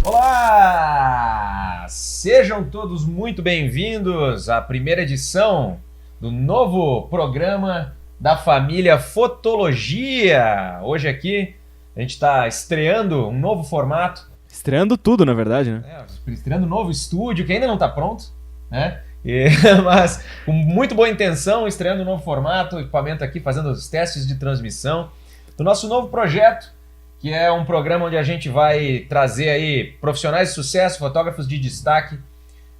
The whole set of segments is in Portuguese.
Olá! Sejam todos muito bem-vindos à primeira edição do novo programa da família Fotologia. Hoje aqui a gente está estreando um novo formato. Estreando tudo, na verdade, né? Estreando um novo estúdio que ainda não está pronto, né? Mas com muito boa intenção, estreando um novo formato, equipamento aqui, fazendo os testes de transmissão do nosso novo projeto, que é um programa onde a gente vai trazer aí profissionais de sucesso, fotógrafos de destaque,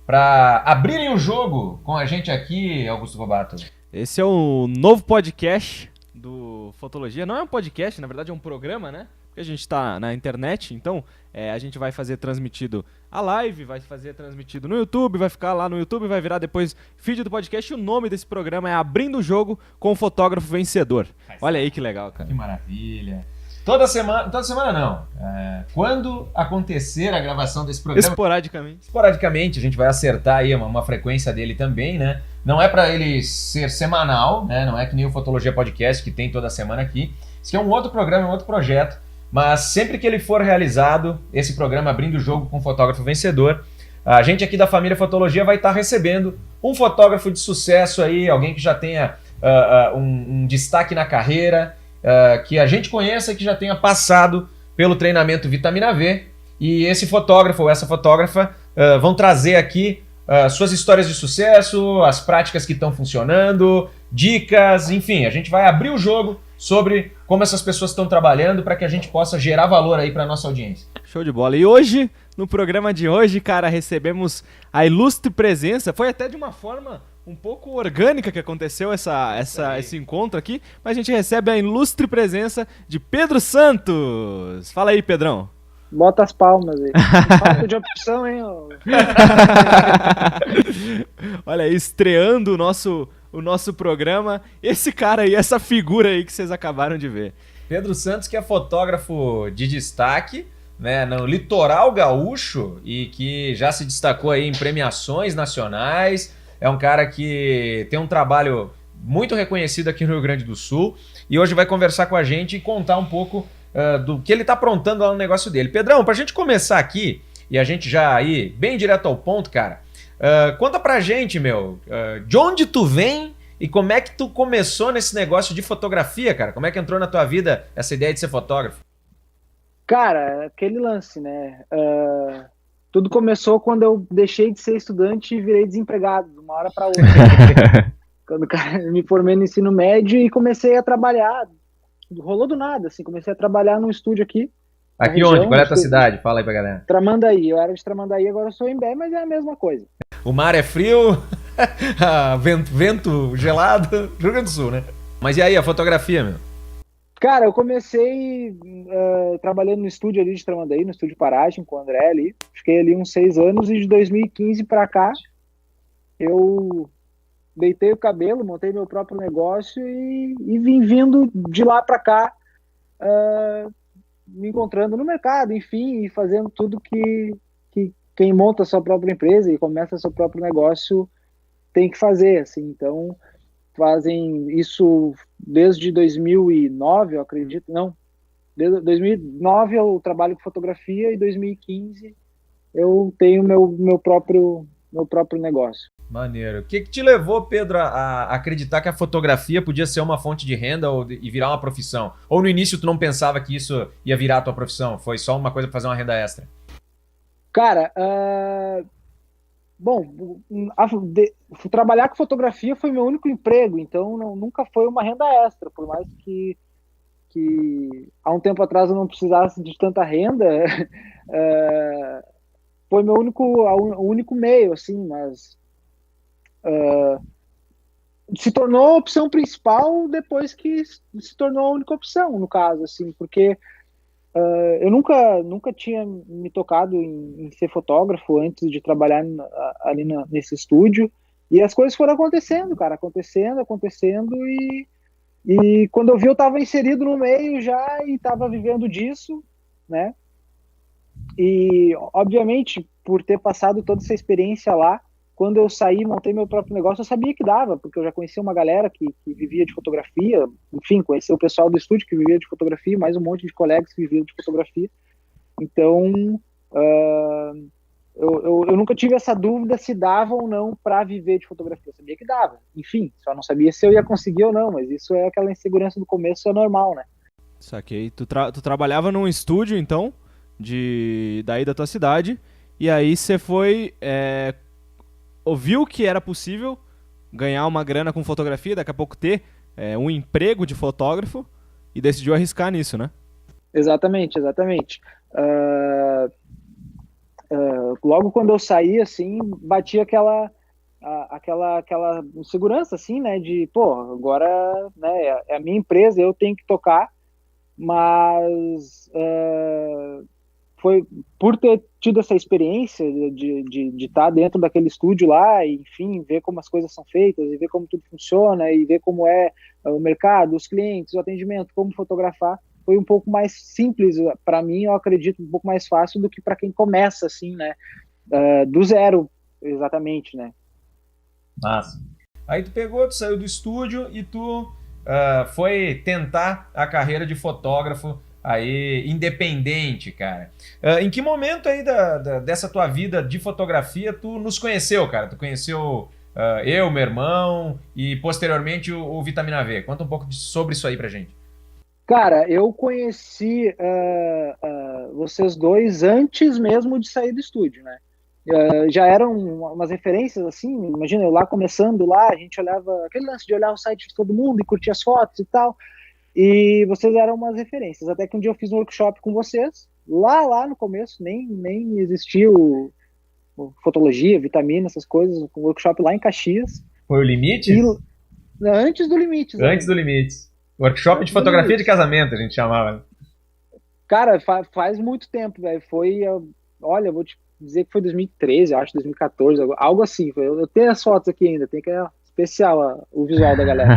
para abrirem o jogo com a gente aqui, Augusto Robato. Esse é o novo podcast do Fotologia. Não é um podcast, na verdade é um programa, né? Porque a gente está na internet, então a gente vai fazer transmitido a live, vai fazer transmitido no YouTube, vai ficar lá no YouTube, vai virar depois feed do podcast. E o nome desse programa é Abrindo o Jogo com o Fotógrafo Vencedor. Olha aí que legal, cara. Que maravilha. Toda semana não. Quando acontecer a gravação desse programa... Esporadicamente, a gente vai acertar aí uma frequência dele também, né? Não é para ele ser semanal, né? Não é que nem o Fotologia Podcast, que tem toda semana aqui. Isso aqui é um outro programa, um outro projeto. Mas sempre que ele for realizado, esse programa Abrindo o Jogo com o Fotógrafo Vencedor, a gente aqui da família Fotologia vai estar recebendo um fotógrafo de sucesso aí, alguém que já tenha um destaque na carreira, que a gente conheça e que já tenha passado pelo treinamento Vitamina V. E esse fotógrafo ou essa fotógrafa vão trazer aqui suas histórias de sucesso, as práticas que estão funcionando, dicas, enfim, a gente vai abrir o jogo sobre como essas pessoas estão trabalhando para que a gente possa gerar valor aí para nossa audiência. Show de bola. E hoje, no programa de hoje, cara, recebemos a ilustre presença, foi até de uma forma um pouco orgânica que aconteceu esse encontro aqui, mas a gente recebe a ilustre presença de Pedro Santos. Fala aí, Pedrão. Bota as palmas aí. Falta de opção, hein? Olha aí, estreando o nosso programa, esse cara aí, essa figura aí que vocês acabaram de ver. Pedro Santos, que é fotógrafo de destaque, né, no litoral gaúcho e que já se destacou aí em premiações nacionais. É um cara que tem um trabalho muito reconhecido aqui no Rio Grande do Sul e hoje vai conversar com a gente e contar um pouco do que ele está aprontando lá no negócio dele. Pedrão, para a gente começar aqui e a gente já ir bem direto ao ponto, cara, conta pra gente, de onde tu vem e como é que tu começou nesse negócio de fotografia, cara? Como é que entrou na tua vida essa ideia de ser fotógrafo? Cara, aquele lance, né? Tudo começou quando eu deixei de ser estudante e virei desempregado, de uma hora para outra. Quando me formei no ensino médio e comecei a trabalhar, rolou do nada, assim, comecei a trabalhar num estúdio aqui. Aqui onde? Qual é a tua cidade? Fala aí pra galera. Tramandaí, eu era de Tramandaí, agora eu sou em Bé, mas é a mesma coisa. O mar é frio, vento gelado, Rio Grande do Sul, né? Mas e aí, a fotografia, meu? Cara, eu comecei trabalhando no estúdio ali de Tramandaí, no estúdio Paragem, com o André ali. Fiquei ali uns 6 anos e de 2015 pra cá eu deitei o cabelo, montei meu próprio negócio e vim vindo de lá pra cá, me encontrando no mercado, enfim, e fazendo tudo que quem monta a sua própria empresa e começa seu próprio negócio tem que fazer, assim. Então, fazem isso desde 2009, eu acredito, não, desde 2009 eu trabalho com fotografia e 2015 eu tenho meu próprio negócio. Maneiro. O que te levou, Pedro, a acreditar que a fotografia podia ser uma fonte de renda e virar uma profissão? Ou no início tu não pensava que isso ia virar a tua profissão? Foi só uma coisa para fazer uma renda extra? Cara, bom, trabalhar com fotografia foi meu único emprego, então nunca foi uma renda extra, por mais que há um tempo atrás eu não precisasse de tanta renda, foi meu único meio, assim, mas se tornou a opção principal depois que se tornou a única opção, no caso, assim, porque eu nunca tinha me tocado em ser fotógrafo antes de trabalhar ali nesse estúdio, e as coisas foram acontecendo, cara, acontecendo, e quando eu vi eu estava inserido no meio já e estava vivendo disso, né, e obviamente por ter passado toda essa experiência lá, quando eu saí, montei meu próprio negócio, eu sabia que dava, porque eu já conhecia uma galera que vivia de fotografia, enfim, conhecia o pessoal do estúdio que vivia de fotografia, mais um monte de colegas que viviam de fotografia. Então, eu nunca tive essa dúvida se dava ou não para viver de fotografia. Eu sabia que dava. Enfim, só não sabia se eu ia conseguir ou não, mas isso é aquela insegurança do começo, é normal, né? Saquei. Tu trabalhava num estúdio, então, daí da tua cidade, e aí você foi... ouviu que era possível ganhar uma grana com fotografia, daqui a pouco ter um emprego de fotógrafo, e decidiu arriscar nisso, né? Exatamente. Logo quando eu saí, assim, batia aquela insegurança, assim, né, de, pô, agora, né, é a minha empresa, eu tenho que tocar, mas foi por ter tido essa experiência de estar dentro daquele estúdio lá, e, enfim, ver como as coisas são feitas, e ver como tudo funciona, e ver como é o mercado, os clientes, o atendimento, como fotografar, foi um pouco mais simples para mim, eu acredito, um pouco mais fácil do que para quem começa, assim, né, do zero, exatamente, né. Massa. Aí tu saiu do estúdio e tu foi tentar a carreira de fotógrafo aí independente, cara. Em que momento aí dessa tua vida de fotografia tu nos conheceu, cara? Tu conheceu eu, meu irmão e posteriormente o Vitamina V. Conta um pouco sobre isso aí pra gente. Cara, eu conheci vocês dois antes mesmo de sair do estúdio, né? Já eram umas referências, assim, imagina, eu lá começando lá, a gente olhava, aquele lance de olhar o site de todo mundo e curtir as fotos e tal, e vocês eram umas referências, até que um dia eu fiz um workshop com vocês, lá no começo, nem existia o fotologia, vitamina, essas coisas, um workshop lá em Caxias. Foi o Limites? Antes do Limites. Antes do Limites. Workshop de fotografia de casamento, a gente chamava. Cara, faz muito tempo, velho. Foi, olha, eu vou te dizer que foi 2013, acho, 2014, algo assim. Eu tenho as fotos aqui ainda, tem que é especial o visual da galera.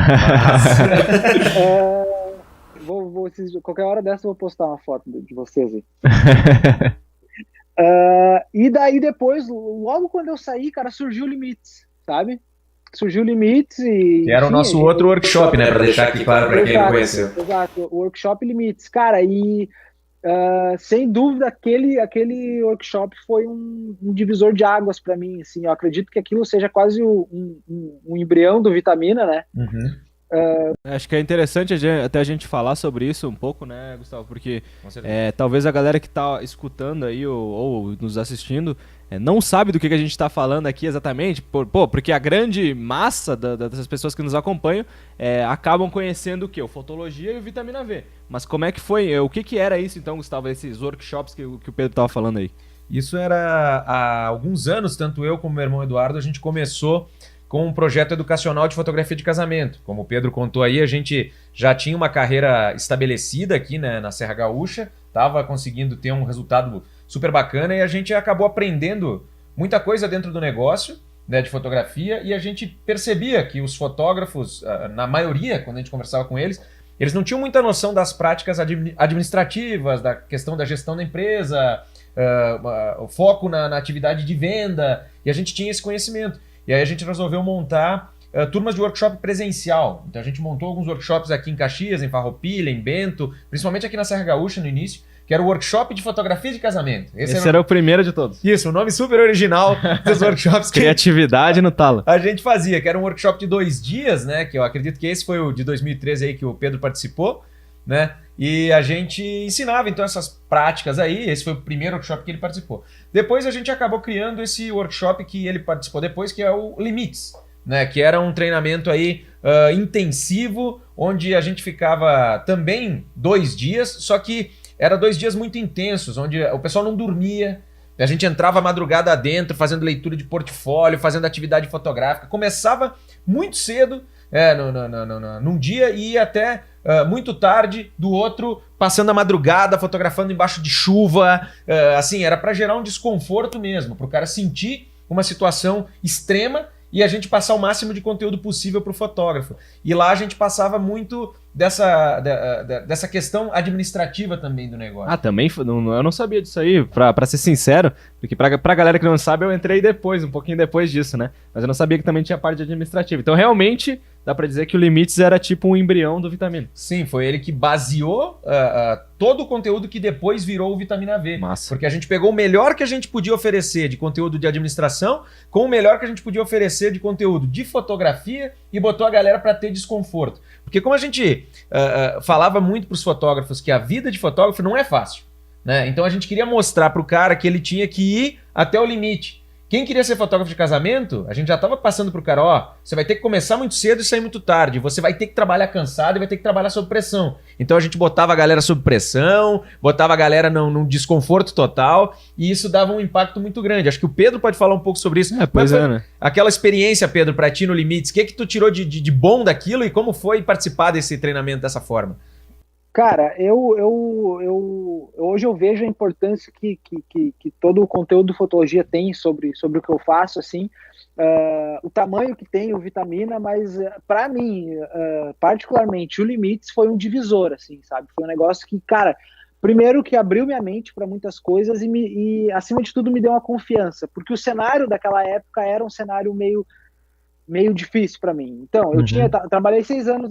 Qualquer hora dessa eu vou postar uma foto de vocês aí. E daí depois, logo quando eu saí, cara, surgiu o Limites, sabe? Surgiu o Limites e... Que era o nosso outro workshop, né? Pra deixar aqui claro pra quem não conheceu. Exato, o workshop Limites. Cara, e sem dúvida aquele workshop foi um divisor de águas pra mim, assim. Eu acredito que aquilo seja quase um embrião do Vitamina, né? Uhum. Acho que é interessante até a gente falar sobre isso um pouco, né, Gustavo? Porque talvez a galera que tá escutando aí ou nos assistindo não sabe do que a gente tá falando aqui exatamente, porque a grande massa dessas pessoas que nos acompanham acabam conhecendo o quê? O Fotologia e o Vitamina V. Mas como é que foi? O que era isso então, Gustavo? Esses workshops que o Pedro tava falando aí? Isso era há alguns anos, tanto eu como meu irmão Eduardo, a gente começou com um projeto educacional de fotografia de casamento. Como o Pedro contou aí, a gente já tinha uma carreira estabelecida aqui, né, na Serra Gaúcha, estava conseguindo ter um resultado super bacana e a gente acabou aprendendo muita coisa dentro do negócio, né, de fotografia, e a gente percebia que os fotógrafos, na maioria, quando a gente conversava com eles não tinham muita noção das práticas administrativas, da questão da gestão da empresa, o foco na atividade de venda, e a gente tinha esse conhecimento. E aí a gente resolveu montar turmas de workshop presencial. Então a gente montou alguns workshops aqui em Caxias, em Farroupilha, em Bento, principalmente aqui na Serra Gaúcha no início, que era o workshop de fotografia de casamento. Esse era o primeiro de todos. Isso, o nome super original dos workshops. Criatividade no talo. A gente fazia, que era um workshop de 2 dias, né? Que eu acredito que esse foi o de 2013 aí que o Pedro participou, né? E a gente ensinava então essas práticas aí, esse foi o primeiro workshop que ele participou. Depois a gente acabou criando esse workshop que ele participou depois, que é o Limites, né? Que era um treinamento aí intensivo, onde a gente ficava também 2 dias, só que era 2 dias muito intensos, onde o pessoal não dormia, a gente entrava madrugada dentro, fazendo leitura de portfólio, fazendo atividade fotográfica, começava muito cedo, num dia e ia até muito tarde do outro, passando a madrugada, fotografando embaixo de chuva, assim, era para gerar um desconforto mesmo, para o cara sentir uma situação extrema e a gente passar o máximo de conteúdo possível para o fotógrafo. E lá a gente passava muito dessa questão administrativa também do negócio. Também? Eu não sabia disso aí, pra ser sincero, porque pra galera que não sabe, eu entrei depois, um pouquinho depois disso, né? Mas eu não sabia que também tinha parte administrativa. Então, realmente, dá pra dizer que o Limites era tipo um embrião do Vitamina. Sim, foi ele que baseou todo o conteúdo que depois virou o Vitamina V. Massa. Porque a gente pegou o melhor que a gente podia oferecer de conteúdo de administração com o melhor que a gente podia oferecer de conteúdo de fotografia e botou a galera pra ter desconforto. Porque como a gente falava muito pros fotógrafos que a vida de fotógrafo não é fácil, né? Então a gente queria mostrar pro cara que ele tinha que ir até o limite. Quem queria ser fotógrafo de casamento, a gente já estava passando pro cara, você vai ter que começar muito cedo e sair muito tarde, você vai ter que trabalhar cansado e vai ter que trabalhar sob pressão. Então a gente botava a galera sob pressão, botava a galera num desconforto total, e isso dava um impacto muito grande. Acho que o Pedro pode falar um pouco sobre isso. Pois é, né? Aquela experiência, Pedro, pra ti no Limites, o que tu tirou de bom daquilo e como foi participar desse treinamento dessa forma? Cara, hoje eu vejo a importância que todo o conteúdo de fotologia tem sobre o que eu faço, assim, o tamanho que tem o Vitamina, mas para mim, particularmente, o Limites foi um divisor, assim, sabe? Foi um negócio que, cara, primeiro que abriu minha mente para muitas coisas e, acima de tudo, me deu uma confiança, porque o cenário daquela época era um cenário meio difícil para mim. Então, eu trabalhei 6 anos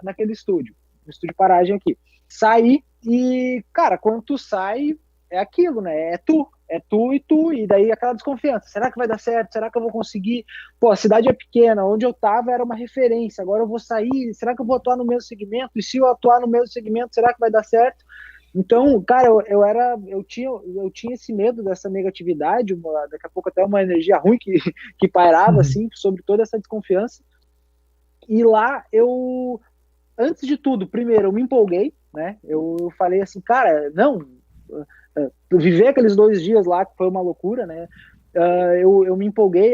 naquele estúdio. No estúdio Paragem aqui. Saí e, cara, quando tu sai, é aquilo, né? É tu e tu, e daí aquela desconfiança. Será que vai dar certo? Será que eu vou conseguir? Pô, a cidade é pequena, onde eu tava era uma referência, agora eu vou sair, será que eu vou atuar no mesmo segmento? E se eu atuar no mesmo segmento, será que vai dar certo? Então, cara, eu tinha esse medo dessa negatividade, daqui a pouco até uma energia ruim que pairava, assim, sobre toda essa desconfiança. E lá antes de tudo, primeiro, eu me empolguei, né? Eu falei assim, cara, não, viver aqueles 2 dias lá, que foi uma loucura, né? Eu me empolguei,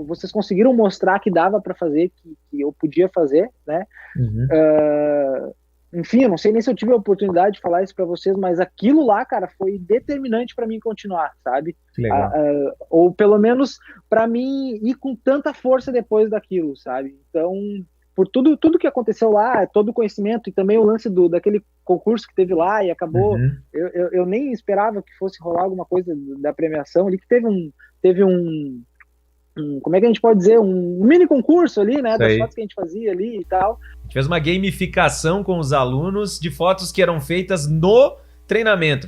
vocês conseguiram mostrar que dava para fazer, que eu podia fazer, né? Enfim, eu não sei nem se eu tive a oportunidade de falar isso para vocês, mas aquilo lá, cara, foi determinante para mim continuar, sabe? Legal. Ou pelo menos para mim ir com tanta força depois daquilo, sabe? Então, por tudo que aconteceu lá, todo o conhecimento e também o lance daquele concurso que teve lá e acabou, eu nem esperava que fosse rolar alguma coisa da premiação ali, que teve um como é que a gente pode dizer, um mini concurso ali, né, das fotos que a gente fazia ali e tal. A gente fez uma gamificação com os alunos de fotos que eram feitas no treinamento.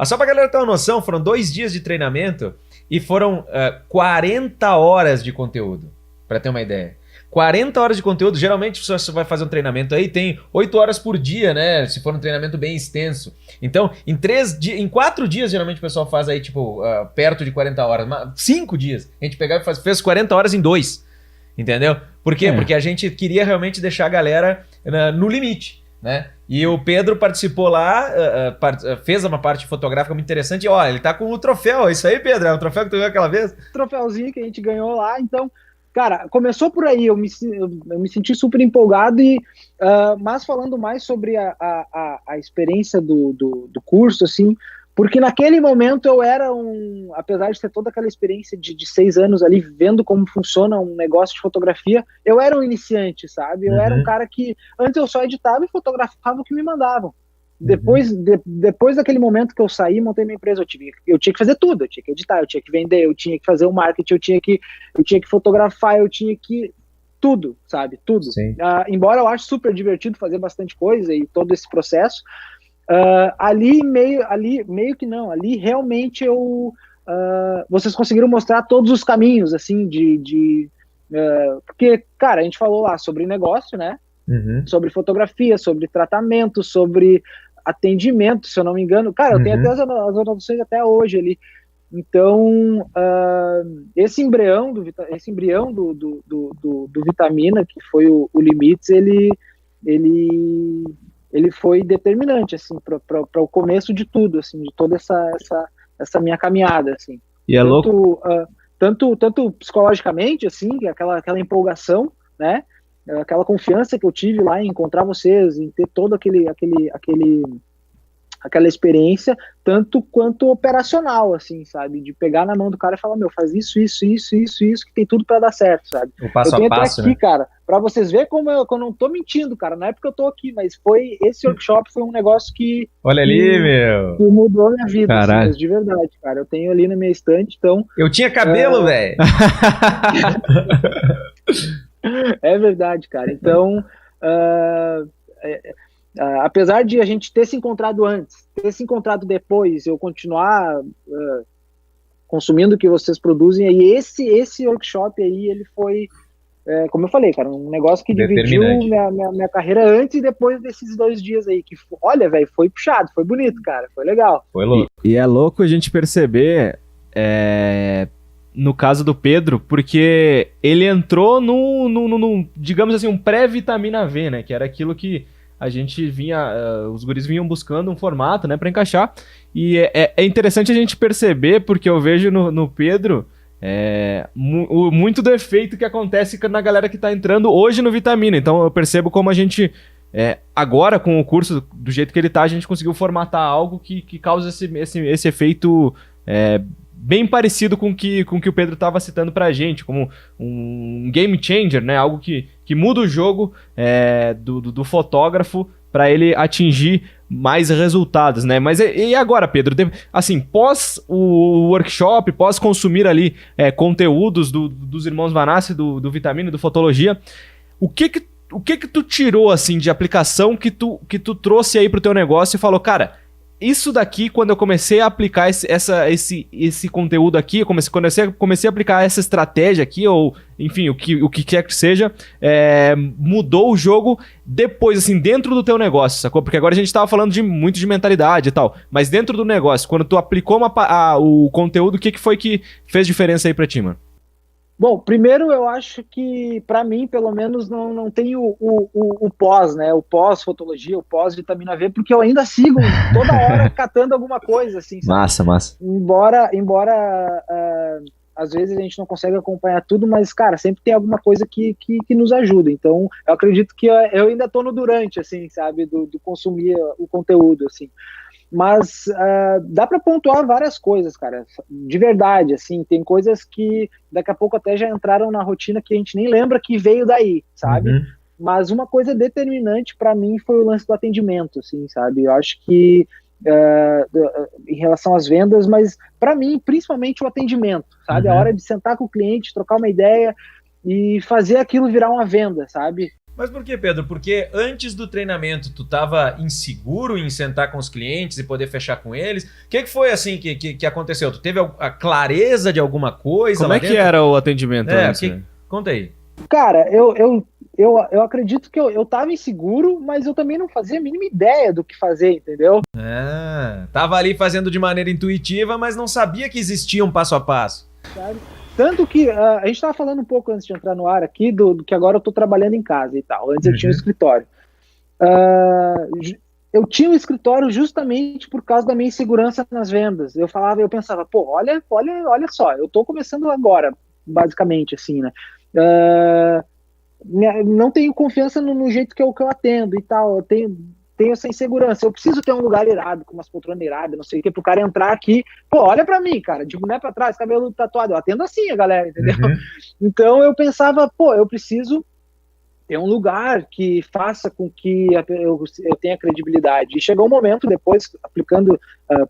Só pra galera ter uma noção, foram 2 dias de treinamento e foram 40 horas de conteúdo, pra ter uma ideia. 40 horas de conteúdo, geralmente se você vai fazer um treinamento aí, tem 8 horas por dia, né? Se for um treinamento bem extenso. Então, em 4 dias, geralmente o pessoal faz aí, tipo, perto de 40 horas. 5 dias. A gente pegava e fez 40 horas em 2. Entendeu? Por quê? Porque a gente queria realmente deixar a galera no limite, né? E o Pedro participou lá, fez uma parte fotográfica muito interessante. Ó, ele tá com o troféu. Isso aí, Pedro? É o troféu que tu viu aquela vez? Troféuzinho que a gente ganhou lá, então... Cara, começou por aí, eu me senti super empolgado, mas falando mais sobre a experiência do curso, assim, porque naquele momento eu era apesar de ter toda aquela experiência de 6 anos ali, vendo como funciona um negócio de fotografia, eu era um iniciante, sabe? Eu era um cara que, antes eu só editava e fotografava o que me mandavam. Depois daquele momento que eu saí, montei minha empresa, eu tinha que fazer tudo, eu tinha que editar, eu tinha que vender, eu tinha que fazer o marketing, eu tinha que fotografar, eu tinha que... Tudo, sabe? Tudo. Embora eu ache super divertido fazer bastante coisa e todo esse processo, ali realmente vocês conseguiram mostrar todos os caminhos, assim, porque, cara, a gente falou lá sobre negócio, né? Sobre fotografia, sobre tratamento, sobre atendimento, se eu não me engano. Cara, eu tenho até as anotações até hoje ali. Então, esse embrião do Vitamina, que foi o Limites, ele foi determinante, assim, para o começo de tudo, assim, de toda essa minha caminhada, assim. E é louco? Tanto psicologicamente, assim, aquela empolgação, né? Aquela confiança que eu tive lá em encontrar vocês, em ter todo aquela experiência, tanto quanto operacional, assim, sabe? De pegar na mão do cara e falar, meu, faz isso, que tem tudo para dar certo, sabe? O passo eu tenho a passo, até aqui, né? cara, para vocês verem como eu não tô mentindo, cara, não é porque eu tô aqui, mas esse workshop foi um negócio que... Olha ali, meu! Que mudou a minha vida, assim, Caralho. mas de verdade, cara. Eu tenho ali na minha estante, então... Eu tinha cabelo, velho! É verdade, cara. Então, apesar de a gente ter se encontrado antes, ter se encontrado depois, eu continuar consumindo o que vocês produzem, aí esse workshop aí, ele foi, como eu falei, cara, um negócio que dividiu minha carreira antes e depois desses 2 dias aí, que, olha, velho, foi puxado, foi bonito, cara, foi legal. Foi louco. E é louco a gente perceber... no caso do Pedro, porque ele entrou no digamos assim, um pré-vitamina V, né? Que era aquilo que a gente vinha, os guris vinham buscando um formato, né, para encaixar. E é interessante a gente perceber, porque eu vejo no Pedro muito do efeito que acontece na galera que tá entrando hoje no Vitamina. Então eu percebo como a gente, agora com o curso do jeito que ele tá, a gente conseguiu formatar algo que causa esse efeito... bem parecido com o que o Pedro estava citando pra gente, como um game changer, né? Algo que muda o jogo do fotógrafo para ele atingir mais resultados, né? Mas e agora, Pedro? Assim, pós o workshop, pós consumir ali conteúdos dos irmãos Vanassi, do Vitamina, do Fotologia, o que tu tirou, assim, de aplicação que tu trouxe aí pro teu negócio e falou, cara... Isso daqui, quando eu comecei a aplicar esse conteúdo aqui, quando eu comecei a aplicar essa estratégia aqui, ou enfim, o que quer que seja, mudou o jogo depois, assim, dentro do teu negócio, sacou? Porque agora a gente tava falando muito de mentalidade e tal, mas dentro do negócio, quando tu aplicou o conteúdo, o que foi que fez diferença aí pra ti, mano? Bom, primeiro eu acho que, para mim, pelo menos, não tem o pós, né? O pós-fotologia, o pós-vitamina V, porque eu ainda sigo toda hora catando alguma coisa, assim, sabe? Massa. Embora às vezes a gente não consegue acompanhar tudo, mas, cara, sempre tem alguma coisa que nos ajuda. Então, eu acredito que eu ainda tô no durante, assim, sabe? Do consumir o conteúdo, assim. Mas dá para pontuar várias coisas, cara, de verdade, assim, tem coisas que daqui a pouco até já entraram na rotina que a gente nem lembra que veio daí, sabe? Uhum. Mas uma coisa determinante para mim foi o lance do atendimento, assim, sabe? Eu acho que em relação às vendas, mas para mim, principalmente o atendimento, sabe? Uhum. A hora de sentar com o cliente, trocar uma ideia e fazer aquilo virar uma venda, sabe? Mas por que, Pedro? Porque antes do treinamento tu estava inseguro em sentar com os clientes e poder fechar com eles? O que foi assim que aconteceu? Tu teve a clareza de alguma coisa? Como lá é que dentro? era o atendimento antes, né? Conta aí. Cara, eu acredito que eu tava inseguro, mas eu também não fazia a mínima ideia do que fazer, entendeu? Tava ali fazendo de maneira intuitiva, mas não sabia que existia um passo a passo. Sabe? Tanto que a gente estava falando um pouco antes de entrar no ar aqui, do que agora eu estou trabalhando em casa e tal. Antes eu tinha um escritório. Eu tinha um escritório justamente por causa da minha insegurança nas vendas. Eu pensava, pô, olha só, eu estou começando agora, basicamente, assim, né? Não tenho confiança no jeito que eu atendo e tal. Eu tenho essa insegurança. Eu preciso ter um lugar irado, com umas poltronas iradas, não sei o que, pro cara entrar aqui. Pô, olha pra mim, cara, de boné pra trás, cabelo tatuado. Eu atendo assim a galera, entendeu? Uhum. Então eu pensava, pô, eu preciso ter um lugar que faça com que eu tenha credibilidade. E chegou um momento, depois, aplicando,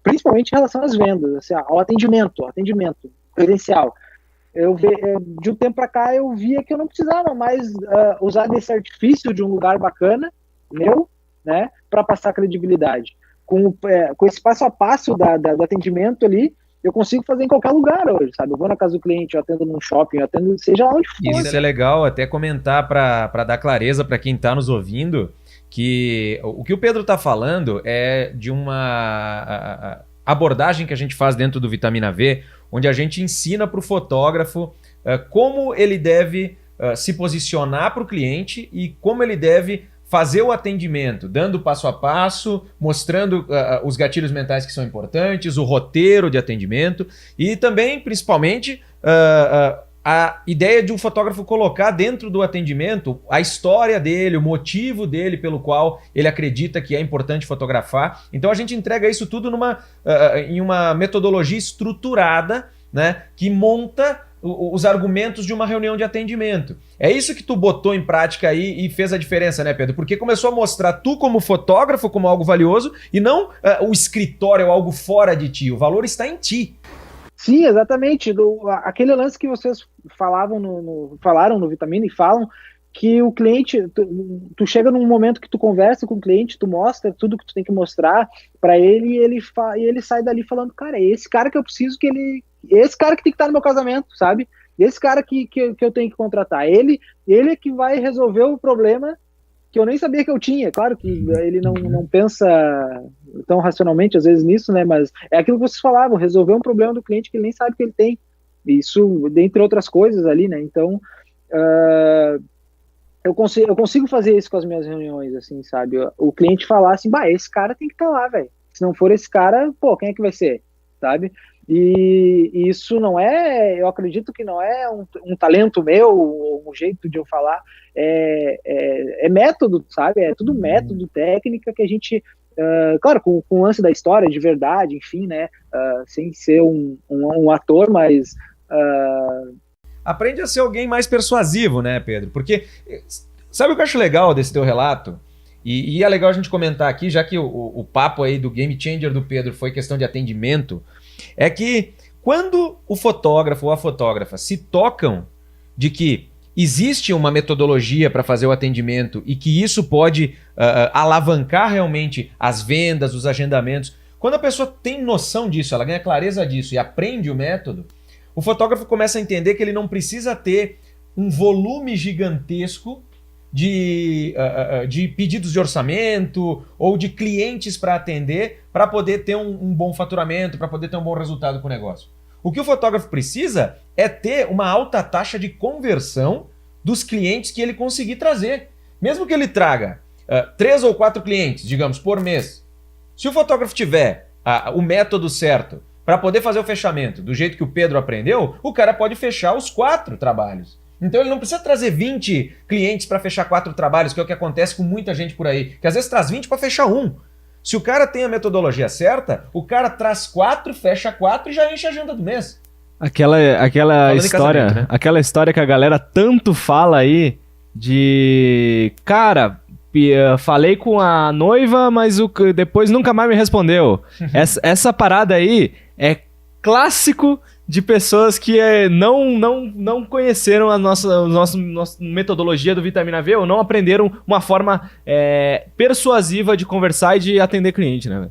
principalmente em relação às vendas, assim, ao atendimento credencial. De um tempo para cá, eu via que eu não precisava mais usar desse artifício de um lugar bacana, meu, né, para passar credibilidade. Com esse passo a passo do atendimento ali, eu consigo fazer em qualquer lugar hoje, sabe? Eu vou na casa do cliente, eu atendo num shopping, eu atendo seja onde for. Isso é legal até comentar para dar clareza para quem está nos ouvindo, que o que o Pedro está falando é de uma abordagem que a gente faz dentro do Vitamina V, onde a gente ensina para o fotógrafo como ele deve se posicionar para o cliente e como ele deve fazer o atendimento, dando passo a passo, mostrando os gatilhos mentais que são importantes, o roteiro de atendimento e também, principalmente, a ideia de um fotógrafo colocar dentro do atendimento a história dele, o motivo dele pelo qual ele acredita que é importante fotografar. Então a gente entrega isso tudo em uma metodologia estruturada, né, que monta os argumentos de uma reunião de atendimento. É isso que tu botou em prática aí e fez a diferença, né, Pedro? Porque começou a mostrar tu como fotógrafo como algo valioso e não o escritório, algo fora de ti. O valor está em ti. Sim, exatamente. Aquele lance que vocês falaram no Vitamina e falam que o cliente, tu chega num momento que tu conversa com o cliente, tu mostra tudo que tu tem que mostrar para ele e ele sai dali falando, cara, é esse cara que eu preciso esse cara que tem que estar no meu casamento, sabe? Esse cara que eu tenho que contratar. Ele é que vai resolver o problema que eu nem sabia que eu tinha. Claro que ele não pensa tão racionalmente, às vezes, nisso, né? Mas é aquilo que vocês falavam, resolver um problema do cliente que ele nem sabe que ele tem. Isso, dentre outras coisas ali, né? Então, eu consigo fazer isso com as minhas reuniões, assim, sabe? O cliente falar assim, esse cara tem que estar lá, velho. Se não for esse cara, quem é que vai ser? Sabe? E isso não é, eu acredito que não é um talento meu, um jeito de eu falar, é método, sabe? É tudo método, técnica que a gente, claro, com o lance da história de verdade, enfim, né? Sem ser um ator, mas... Aprende a ser alguém mais persuasivo, né, Pedro? Porque sabe o que eu acho legal desse teu relato? E é legal a gente comentar aqui, já que o papo aí do Game Changer do Pedro foi questão de atendimento, é que quando o fotógrafo ou a fotógrafa se tocam de que existe uma metodologia para fazer o atendimento e que isso pode alavancar realmente as vendas, os agendamentos, quando a pessoa tem noção disso, ela ganha clareza disso e aprende o método, o fotógrafo começa a entender que ele não precisa ter um volume gigantesco de pedidos de orçamento ou de clientes para atender para poder ter um bom faturamento, para poder ter um bom resultado com o negócio. O que o fotógrafo precisa é ter uma alta taxa de conversão dos clientes que ele conseguir trazer. Mesmo que ele traga 3 ou 4 clientes, digamos, por mês. Se o fotógrafo tiver o método certo para poder fazer o fechamento do jeito que o Pedro aprendeu, o cara pode fechar os 4 trabalhos. Então ele não precisa trazer 20 clientes para fechar 4 trabalhos, que é o que acontece com muita gente por aí, que às vezes traz 20 para fechar 1. Se o cara tem a metodologia certa, o cara traz 4, fecha 4 e já enche a agenda do mês. Aquela história, né? Aquela história que a galera tanto fala aí de... Cara, falei com a noiva, mas depois nunca mais me respondeu. Essa parada aí é clássico de pessoas que não conheceram a nossa metodologia do Vitamina V ou não aprenderam uma forma persuasiva de conversar e de atender cliente, né?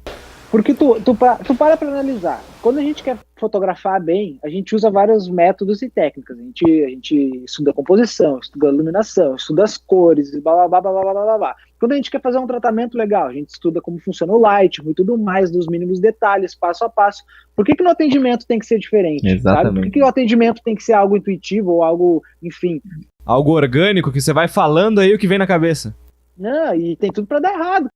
Porque tu para pra analisar. Quando a gente quer fotografar bem, a gente usa vários métodos e técnicas. A gente estuda a composição, estuda a iluminação, estuda as cores, blá, blá, blá, blá, blá, blá, blá. Quando a gente quer fazer um tratamento legal, a gente estuda como funciona o Lightroom e tudo mais, dos mínimos detalhes, passo a passo. Por que no atendimento tem que ser diferente? Exatamente. Sabe? Por que o atendimento tem que ser algo intuitivo ou algo, enfim... Algo orgânico, que você vai falando aí o que vem na cabeça. Não, e tem tudo pra dar errado.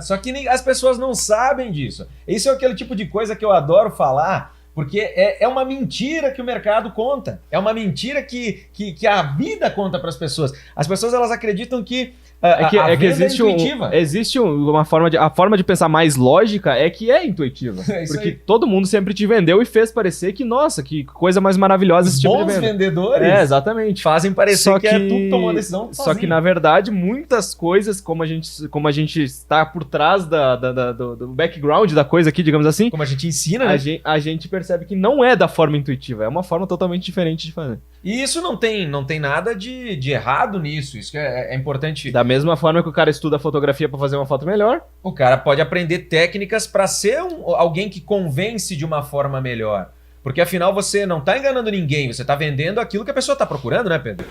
Só que as pessoas não sabem disso. Isso é aquele tipo de coisa que eu adoro falar, porque é uma mentira que o mercado conta. É uma mentira que a vida conta para as pessoas. As pessoas elas acreditam que a venda existe intuitiva. Existe uma forma a forma de pensar mais lógica é que é intuitiva. Porque todo mundo sempre te vendeu e fez parecer que, nossa, que coisa mais maravilhosa esse tipo de venda. Bons vendedores exatamente. Fazem parecer que é tu que tomou a decisão sozinho. Só que, na verdade, muitas coisas, como a gente está por trás do background da coisa aqui, digamos assim... Como a gente ensina, né? A gente percebe que não é da forma intuitiva. É uma forma totalmente diferente de fazer. E isso não tem nada de errado nisso. Isso que é importante... Da mesma forma que o cara estuda fotografia para fazer uma foto melhor, o cara pode aprender técnicas para ser alguém que convence de uma forma melhor. Porque afinal você não está enganando ninguém, você está vendendo aquilo que a pessoa está procurando, né, Pedro?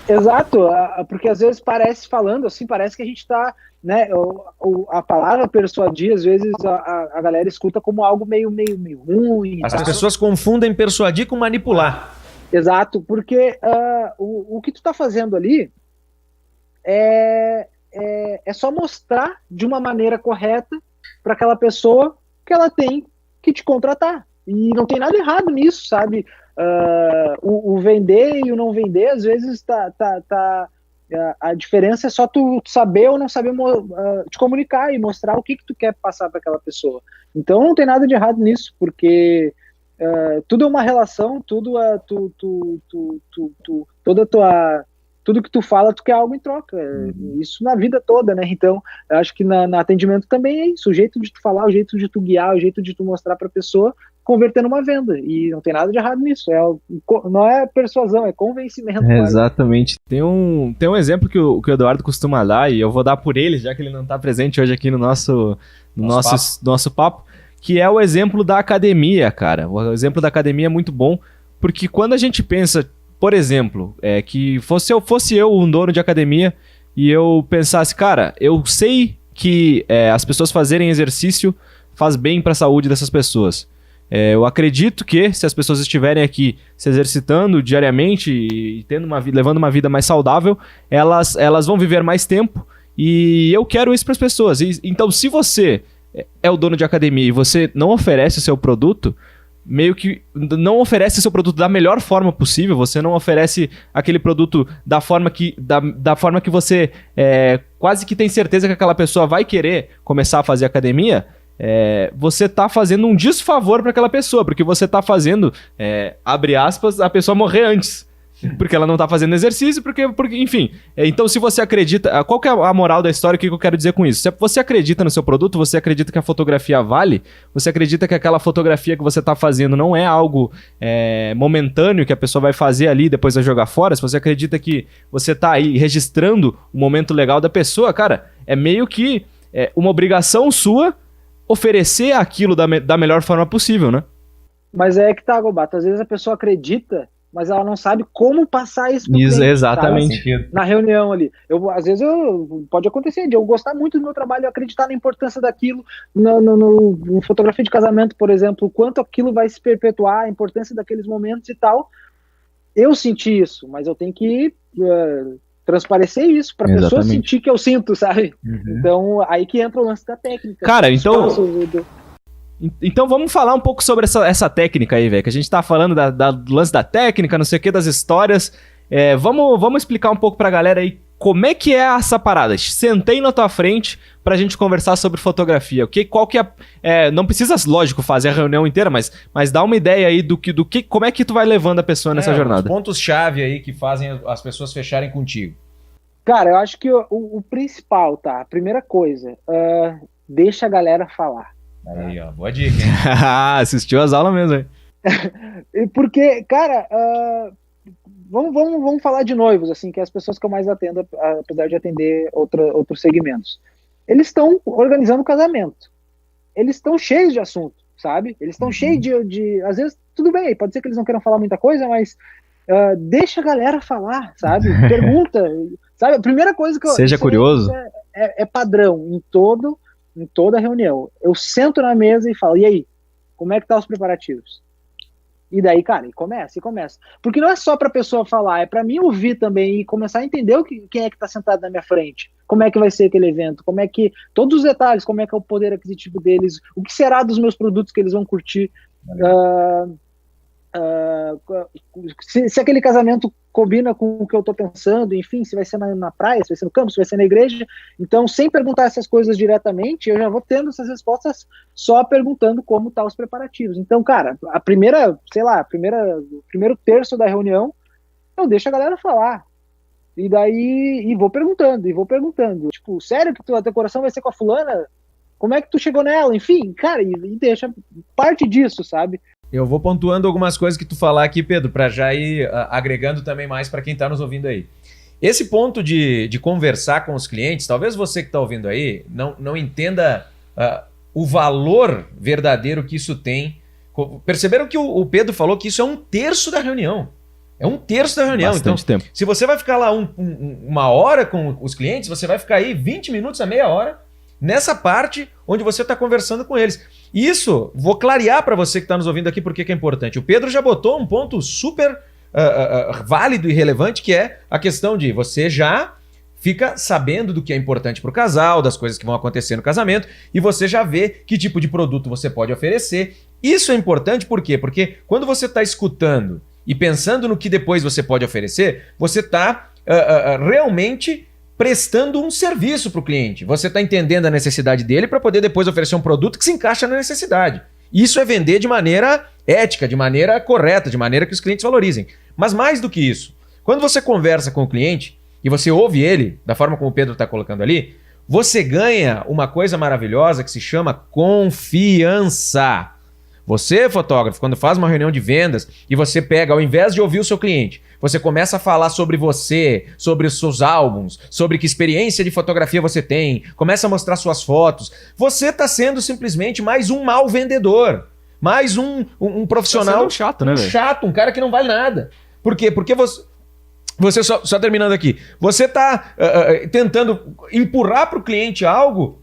Exato, porque às vezes parece que a gente está, né, a palavra persuadir, às vezes a galera escuta como algo meio ruim. As pessoas confundem persuadir com manipular. Exato, porque o que tu está fazendo ali é só mostrar de uma maneira correta para aquela pessoa que ela tem que te contratar. E não tem nada errado nisso, sabe? O vender e o não vender, às vezes a diferença é só tu saber ou não saber te comunicar e mostrar o que tu quer passar para aquela pessoa. Então não tem nada de errado nisso, porque tudo é uma relação, tudo que tu fala, tu quer algo em troca. Isso na vida toda, né? Então, eu acho que no atendimento também é isso. O jeito de tu falar, o jeito de tu guiar, o jeito de tu mostrar pra pessoa, converter numa venda. E não tem nada de errado nisso. Não é persuasão, é convencimento. Exatamente. Tem um exemplo que o Eduardo costuma dar, e eu vou dar por ele, já que ele não tá presente hoje aqui no nosso papo, que é o exemplo da academia, cara. O exemplo da academia é muito bom, porque quando a gente pensa, por exemplo, que fosse eu um dono de academia e eu pensasse, cara, eu sei que as pessoas fazerem exercício faz bem para a saúde dessas pessoas. Eu acredito que se as pessoas estiverem aqui se exercitando diariamente e levando uma vida mais saudável, elas vão viver mais tempo, e eu quero isso para as pessoas. Então, se você é o dono de academia e você não oferece o seu produto, meio que não oferece o seu produto da melhor forma possível, você não oferece aquele produto da forma que você quase que tem certeza que aquela pessoa vai querer começar a fazer academia, você está fazendo um desfavor para aquela pessoa, porque você está fazendo, abre aspas, a pessoa morrer antes. Porque ela não tá fazendo exercício, porque enfim. Então, se você acredita... Qual que é a moral da história? O que eu quero dizer com isso? Se você acredita no seu produto, você acredita que a fotografia vale, você acredita que aquela fotografia que você tá fazendo não é algo momentâneo, que a pessoa vai fazer ali e depois vai jogar fora, se você acredita que você tá aí registrando o momento legal da pessoa, cara, é meio que uma obrigação sua oferecer aquilo da melhor forma possível, né? Mas é que tá, Gobato. Às vezes a pessoa acredita, mas ela não sabe como passar isso pro cliente, exatamente. Sabe? Na reunião ali. Às vezes pode acontecer de eu gostar muito do meu trabalho, eu acreditar na importância daquilo, no fotografia de casamento, por exemplo, o quanto aquilo vai se perpetuar, a importância daqueles momentos e tal. Eu senti isso, mas eu tenho que transparecer isso pra pessoa sentir que eu sinto, sabe? Uhum. Então, aí que entra o lance da técnica. Cara, então vamos falar um pouco sobre essa técnica aí, velho, que a gente tá falando do lance da técnica, não sei o que, das histórias. Vamos explicar um pouco pra galera aí como é que é essa parada. Sentei na tua frente pra gente conversar sobre fotografia. Qual que não precisa, lógico, fazer a reunião inteira, mas dá uma ideia aí como é que tu vai levando a pessoa nessa jornada. Os pontos-chave aí que fazem as pessoas fecharem contigo. Cara, eu acho que o principal, tá? A primeira coisa, deixa a galera falar. Aí, ó, boa dica, hein? Assistiu as aulas mesmo, hein? Porque, cara, vamos falar de noivos, assim, que é as pessoas que eu mais atendo, apesar de atender outros segmentos. Eles estão organizando o casamento. Eles estão cheios de assunto, sabe? Eles estão cheios de... Às vezes, tudo bem, pode ser que eles não queiram falar muita coisa, mas deixa a galera falar, sabe? Pergunta, sabe? A primeira coisa que eu... Seja curioso. É padrão em toda reunião. Eu sento na mesa e falo, e aí, como é que tá os preparativos? E daí, cara, e começa. Porque não é só pra pessoa falar, é pra mim ouvir também e começar a entender quem é que tá sentado na minha frente, como é que vai ser aquele evento, como é que, todos os detalhes, como é que é o poder aquisitivo deles, o que será dos meus produtos que eles vão curtir, se aquele casamento combina com o que eu tô pensando, enfim, se vai ser na praia, se vai ser no campo, se vai ser na igreja. Então, sem perguntar essas coisas diretamente, eu já vou tendo essas respostas só perguntando como tá os preparativos. Então, cara, o primeiro terço da reunião, eu deixo a galera falar. E daí, vou perguntando. Tipo, sério que a decoração vai ser com a fulana? Como é que tu chegou nela? Enfim, cara, e deixa parte disso, sabe? Eu vou pontuando algumas coisas que tu falar aqui, Pedro, para já ir agregando também mais para quem está nos ouvindo aí. Esse ponto de conversar com os clientes, talvez você que está ouvindo aí não entenda o valor verdadeiro que isso tem. Perceberam que o Pedro falou que isso é um terço da reunião. É um terço da reunião. Bastante então, tempo. Se você vai ficar lá uma hora com os clientes, você vai ficar aí 20 minutos a meia hora nessa parte onde você está conversando com eles. Isso, vou clarear para você que está nos ouvindo aqui porque que é importante. O Pedro já botou um ponto super válido e relevante, que é a questão de você já fica sabendo do que é importante para o casal, das coisas que vão acontecer no casamento, e você já vê que tipo de produto você pode oferecer, Isso é importante por quê? Porque quando você está escutando e pensando no que depois você pode oferecer, você está realmente prestando um serviço para o cliente. Você está entendendo a necessidade dele para poder depois oferecer um produto que se encaixa na necessidade. Isso é vender de maneira ética, de maneira correta, de maneira que os clientes valorizem. Mas mais do que isso, quando você conversa com o cliente e você ouve ele, da forma como o Pedro está colocando ali, você ganha uma coisa maravilhosa que se chama confiança. Você, fotógrafo, quando faz uma reunião de vendas e você pega, ao invés de ouvir o seu cliente, você começa a falar sobre você, sobre os seus álbuns, sobre que experiência de fotografia você tem, começa a mostrar suas fotos, você está sendo simplesmente mais um mau vendedor, mais um profissional chato, né, velho? Chato, um cara que não vale nada. Por quê? Porque você só terminando aqui, você está tentando empurrar para o cliente algo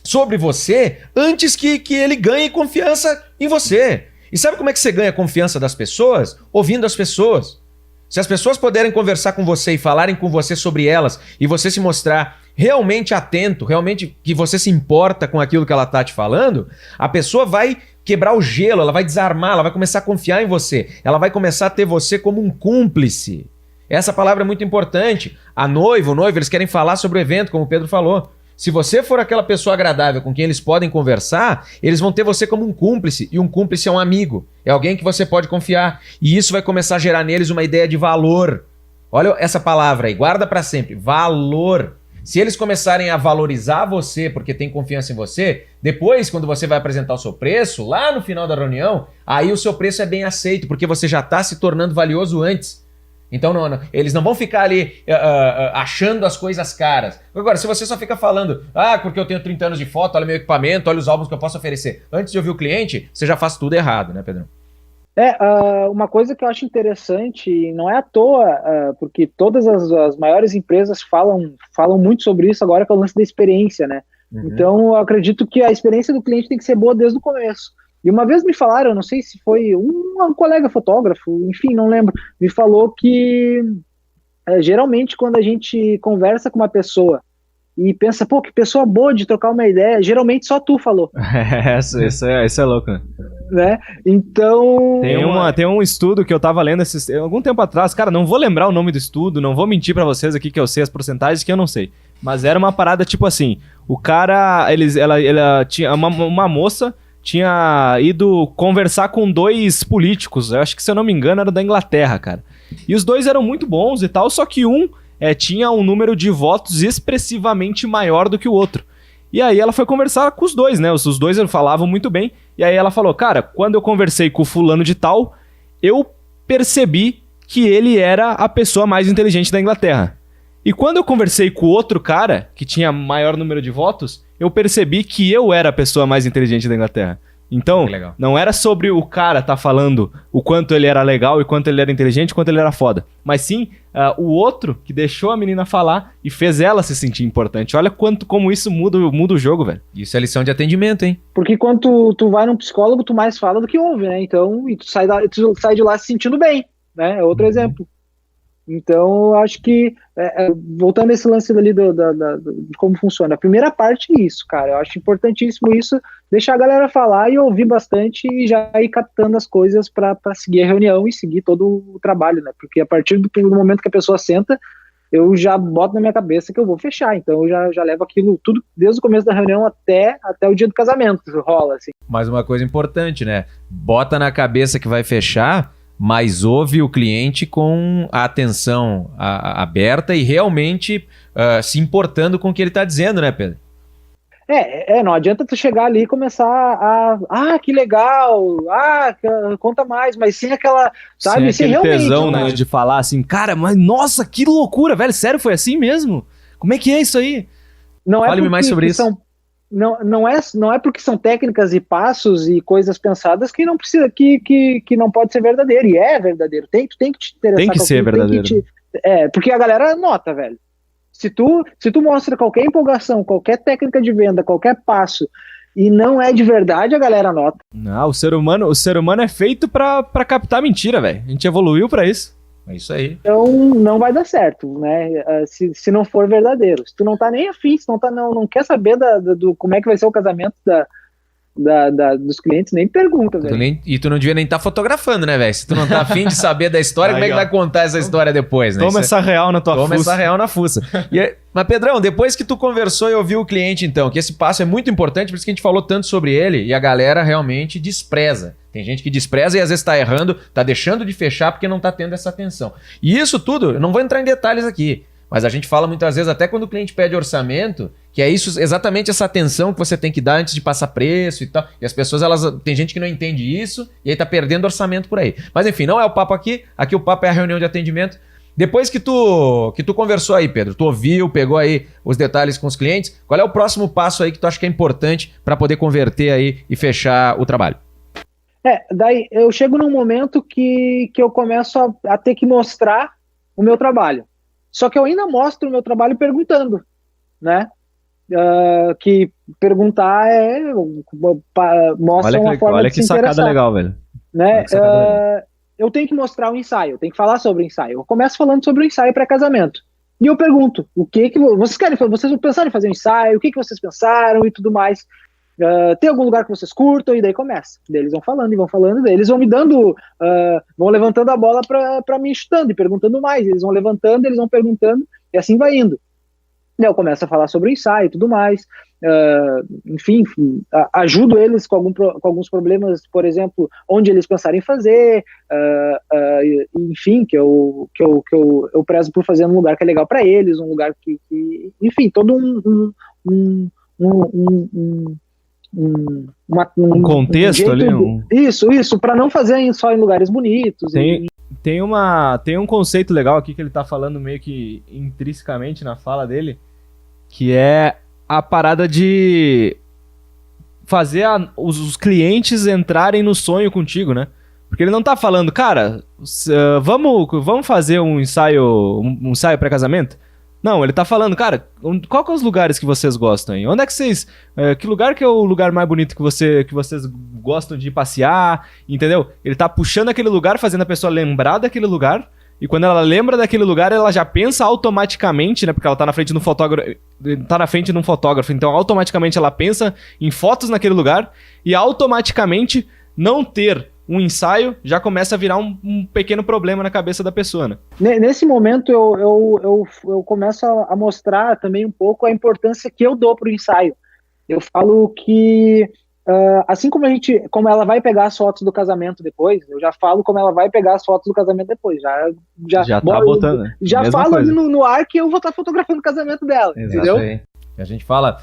sobre você antes que ele ganhe confiança em você. E sabe como é que você ganha a confiança das pessoas? Ouvindo as pessoas. Se as pessoas puderem conversar com você e falarem com você sobre elas e você se mostrar realmente atento, realmente que você se importa com aquilo que ela está te falando, a pessoa vai quebrar o gelo, ela vai desarmar, ela vai começar a confiar em você, ela vai começar a ter você como um cúmplice. Essa palavra é muito importante. A noiva, o noivo, eles querem falar sobre o evento, como o Pedro falou. Se você for aquela pessoa agradável com quem eles podem conversar, eles vão ter você como um cúmplice. E um cúmplice é um amigo. É alguém que você pode confiar. E isso vai começar a gerar neles uma ideia de valor. Olha essa palavra aí, guarda para sempre. Valor. Se eles começarem a valorizar você porque tem confiança em você, depois, quando você vai apresentar o seu preço, lá no final da reunião, aí o seu preço é bem aceito, porque você já está se tornando valioso antes. Então eles não vão ficar ali achando as coisas caras. Agora, se você só fica falando, porque eu tenho 30 anos de foto, olha meu equipamento, olha os álbuns que eu posso oferecer, antes de ouvir o cliente, você já faz tudo errado, né, Pedro? Uma coisa que eu acho interessante, não é à toa, porque todas as maiores empresas falam muito sobre isso agora, que é o lance da experiência, né? Uhum. Então, eu acredito que a experiência do cliente tem que ser boa desde o começo. E uma vez me falaram, não sei se foi um colega fotógrafo, enfim, não lembro, me falou que geralmente quando a gente conversa com uma pessoa e pensa, pô, que pessoa boa de trocar uma ideia, geralmente só tu falou. Isso é louco, né? Então... Tem um estudo que eu tava lendo algum tempo atrás, cara, não vou lembrar o nome do estudo, não vou mentir pra vocês aqui que eu sei as porcentagens, que eu não sei. Mas era uma parada tipo assim, o cara, ela tinha uma moça... tinha ido conversar com 2 políticos, eu acho que, se eu não me engano, era da Inglaterra, cara. E os 2 eram muito bons e tal, só que um tinha um número de votos expressivamente maior do que o outro. E aí ela foi conversar com os 2, né? Os 2 falavam muito bem, e aí ela falou, cara, quando eu conversei com o fulano de tal, eu percebi que ele era a pessoa mais inteligente da Inglaterra. E quando eu conversei com o outro cara, que tinha maior número de votos, eu percebi que eu era a pessoa mais inteligente da Inglaterra. Então, não era sobre o cara tá falando o quanto ele era legal e quanto ele era inteligente, quanto ele era foda. Mas sim, o outro que deixou a menina falar e fez ela se sentir importante. Olha como isso muda o jogo, velho. Isso é lição de atendimento, hein? Porque quando tu vai num psicólogo, tu mais fala do que ouve, né? Então, e tu sai de lá se sentindo bem, né? É outro exemplo. Então, eu acho que, voltando a esse lance ali de como funciona, a primeira parte é isso, cara, eu acho importantíssimo isso, deixar a galera falar e ouvir bastante e já ir captando as coisas para seguir a reunião e seguir todo o trabalho, né, porque a partir do momento que a pessoa senta, eu já boto na minha cabeça que eu vou fechar, então eu já levo aquilo tudo desde o começo da reunião até o dia do casamento, rola assim. Mas uma coisa importante, né, bota na cabeça que vai fechar, mas ouve o cliente com a atenção aberta e realmente se importando com o que ele está dizendo, né, Pedro? Não adianta tu chegar ali e começar que legal, conta mais, mas sem aquela, sabe, sem realmente tesão, né, de falar assim, cara, mas nossa, que loucura, velho, sério, foi assim mesmo? Como é que é isso aí? Fale-me mais sobre isso. Não é porque são técnicas e passos e coisas pensadas que não precisa, que não pode ser verdadeiro, e é verdadeiro, tu tem que te interessar. Tem que ser verdadeiro. Porque a galera nota, velho. Se tu mostra qualquer empolgação, qualquer técnica de venda, qualquer passo, e não é de verdade, a galera nota. Não, o ser humano é feito pra captar mentira, velho. A gente evoluiu pra isso. É isso aí. Então não vai dar certo, né? Se não for verdadeiro. Se tu não tá nem afim, se não quer saber do como é que vai ser o casamento dos clientes nem pergunta, velho. E tu não devia nem estar fotografando, né, velho? Se tu não tá afim de saber da história, como é que vai contar essa história depois, né? Toma essa real na tua fuça. Toma essa real na fuça. Mas, Pedrão, depois que tu conversou e ouviu o cliente, então, que esse passo é muito importante, por isso que a gente falou tanto sobre ele, e a galera realmente despreza. Tem gente que despreza e às vezes tá errando, tá deixando de fechar porque não tá tendo essa atenção. E isso tudo, eu não vou entrar em detalhes aqui, mas a gente fala muitas vezes, até quando o cliente pede orçamento, que é isso, exatamente essa atenção que você tem que dar antes de passar preço e tal. E as pessoas, tem gente que não entende isso e aí tá perdendo orçamento por aí. Mas enfim, não é o papo aqui. Aqui o papo é a reunião de atendimento. Depois que tu conversou aí, Pedro, tu ouviu, pegou aí os detalhes com os clientes, qual é o próximo passo aí que tu acha que é importante para poder converter aí e fechar o trabalho? Daí eu chego num momento que eu começo a ter que mostrar o meu trabalho. Só que eu ainda mostro o meu trabalho perguntando, né? Que perguntar mostra uma forma de se interessar. Olha que sacada legal, velho. Né? Eu tenho que mostrar o ensaio, eu tenho que falar sobre o ensaio. Eu começo falando sobre o ensaio pré-casamento. E eu pergunto, o que vocês querem? Vocês pensaram em fazer um ensaio? O que vocês pensaram e tudo mais? Tem algum lugar que vocês curtam? E daí começa. Daí eles vão falando, daí eles vão me dando, vão levantando a bola pra mim chutando e perguntando mais. Eles vão levantando, eles vão perguntando, e assim vai indo. Daí eu começo a falar sobre o ensaio e tudo mais. Enfim, ajudo eles com alguns problemas, por exemplo, onde eles pensarem em fazer, enfim, que eu prezo por fazer num lugar que é legal para eles, um lugar que enfim, todo um contexto ali. Isso, para não fazer só em lugares bonitos. Tem um conceito legal aqui que ele tá falando meio que intrinsecamente na fala dele, que é a parada de fazer os clientes entrarem no sonho contigo, né? Porque ele não tá falando, cara, vamos fazer um ensaio pré-casamento? Não, ele tá falando, cara, qual que é os lugares que vocês gostam aí? Onde é que vocês... que lugar que é o lugar mais bonito que vocês gostam de passear, entendeu? Ele tá puxando aquele lugar, fazendo a pessoa lembrar daquele lugar, e quando ela lembra daquele lugar, ela já pensa automaticamente, né? Porque ela tá na frente de um fotógrafo, então automaticamente ela pensa em fotos naquele lugar, e automaticamente não ter um ensaio já começa a virar um pequeno problema na cabeça da pessoa, né? Nesse momento eu começo a mostrar também um pouco a importância que eu dou pro ensaio. Eu falo que assim como ela vai pegar as fotos do casamento depois, eu já falo como ela vai pegar as fotos do casamento depois. Já tá botando. Já falo ali no ar que eu vou estar fotografando o casamento dela. Exato, entendeu? Aí. A gente fala,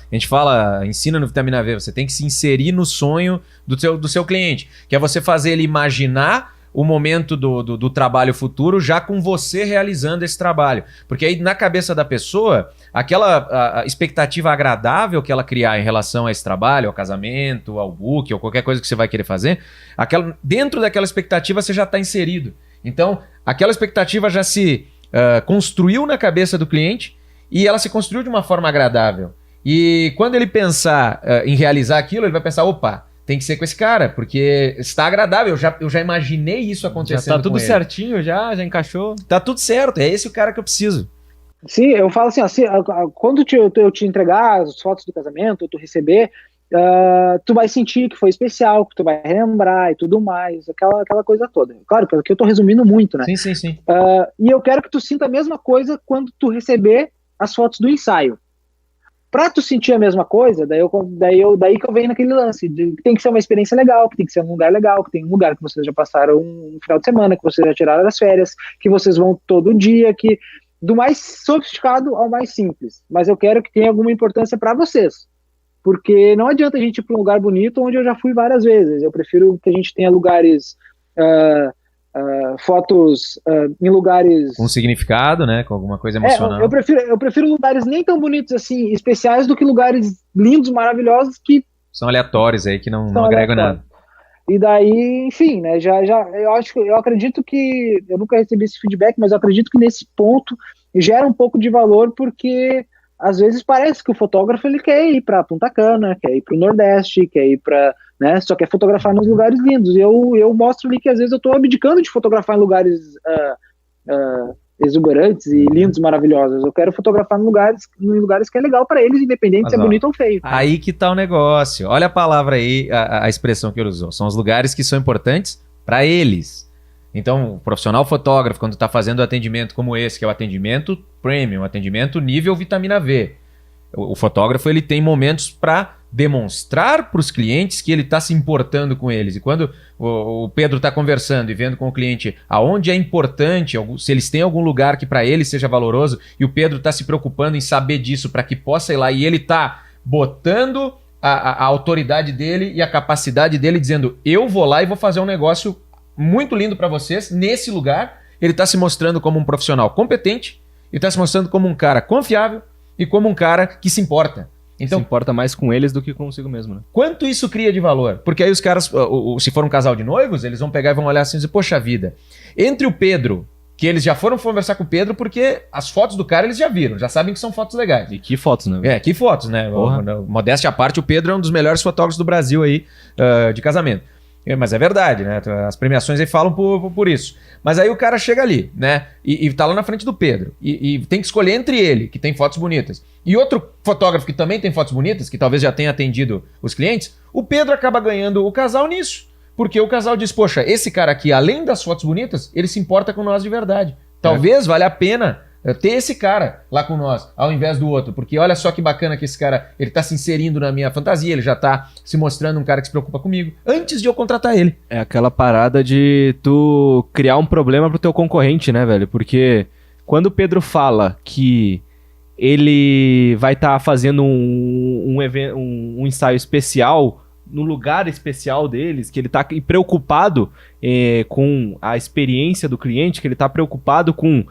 ensina no Vitamina V, você tem que se inserir no sonho do seu cliente, que é você fazer ele imaginar o momento do trabalho futuro já com você realizando esse trabalho. Porque aí na cabeça da pessoa, aquela expectativa agradável que ela criar em relação a esse trabalho, ao casamento, ao book, ou qualquer coisa que você vai querer fazer, dentro daquela expectativa você já está inserido. Então, aquela expectativa já se construiu na cabeça do cliente, e ela se construiu de uma forma agradável. E quando ele pensar em realizar aquilo, ele vai pensar, opa, tem que ser com esse cara, porque está agradável, eu já imaginei isso acontecendo com ele. Já tá tudo certinho, já encaixou. Tá tudo certo, é esse o cara que eu preciso. Sim, eu falo assim, quando eu te entregar as fotos do casamento, tu receber, tu vai sentir que foi especial, que tu vai relembrar e tudo mais, aquela coisa toda. Claro, porque eu tô resumindo muito, né? Sim. E eu quero que tu sinta a mesma coisa quando tu receber as fotos do ensaio. Pra tu sentir a mesma coisa, daí que eu venho naquele lance, que tem que ser uma experiência legal, que tem que ser um lugar legal, que tem um lugar que vocês já passaram um final de semana, que vocês já tiraram as férias, que vocês vão todo dia, do mais sofisticado ao mais simples. Mas eu quero que tenha alguma importância para vocês. Porque não adianta a gente ir para um lugar bonito onde eu já fui várias vezes. Eu prefiro que a gente tenha lugares... fotos em lugares com significado, né, com alguma coisa emocional. Eu prefiro lugares nem tão bonitos assim, especiais, do que lugares lindos, maravilhosos que são aleatórios aí, que não agregam nada. E daí, enfim, né, eu acredito que eu nunca recebi esse feedback, mas eu acredito que nesse ponto gera um pouco de valor, porque às vezes parece que o fotógrafo ele quer ir para Punta Cana, quer ir para o Nordeste, quer ir para, né, só quer fotografar nos lugares lindos. E eu mostro ali que às vezes eu estou abdicando de fotografar em lugares exuberantes e lindos, maravilhosos. Eu quero fotografar em lugares que é legal para eles, independente se é bonito ou feio. Aí que tá o negócio. Olha a palavra aí, a expressão que ele usou. São os lugares que são importantes para eles. Então, o profissional fotógrafo, quando está fazendo um atendimento como esse, que é o atendimento premium, atendimento nível vitamina V, o fotógrafo ele tem momentos para demonstrar para os clientes que ele está se importando com eles. E quando o Pedro está conversando e vendo com o cliente aonde é importante, se eles têm algum lugar que para ele seja valoroso, e o Pedro está se preocupando em saber disso para que possa ir lá, e ele está botando a autoridade dele e a capacidade dele, dizendo, eu vou lá e vou fazer um negócio muito lindo para vocês, nesse lugar, ele está se mostrando como um profissional competente, ele está se mostrando como um cara confiável e como um cara que se importa. Então, se importa mais com eles do que consigo mesmo, né? Quanto isso cria de valor? Porque aí os caras, se for um casal de noivos, eles vão pegar e vão olhar assim e dizer, poxa vida, entre o Pedro, que eles já foram conversar com o Pedro porque as fotos do cara eles já viram, já sabem que são fotos legais. E que fotos, né? Que fotos, né? Modéstia à parte, o Pedro é um dos melhores fotógrafos do Brasil aí, de casamento. Mas é verdade, né? As premiações aí falam por isso. Mas aí o cara chega ali, né? E tá lá na frente do Pedro. E tem que escolher entre ele, que tem fotos bonitas, e outro fotógrafo que também tem fotos bonitas, que talvez já tenha atendido os clientes. O Pedro acaba ganhando o casal nisso. Porque o casal diz, poxa, esse cara aqui, além das fotos bonitas, ele se importa com nós de verdade. Talvez valha a pena ter esse cara lá com nós, ao invés do outro. Porque olha só que bacana que esse cara, ele tá se inserindo na minha fantasia, ele já tá se mostrando um cara que se preocupa comigo, antes de eu contratar ele. É aquela parada de tu criar um problema pro teu concorrente, né, velho? Porque quando o Pedro fala que ele vai estar fazendo um ensaio especial no lugar especial deles, que ele tá preocupado com a experiência do cliente, que ele tá preocupado com...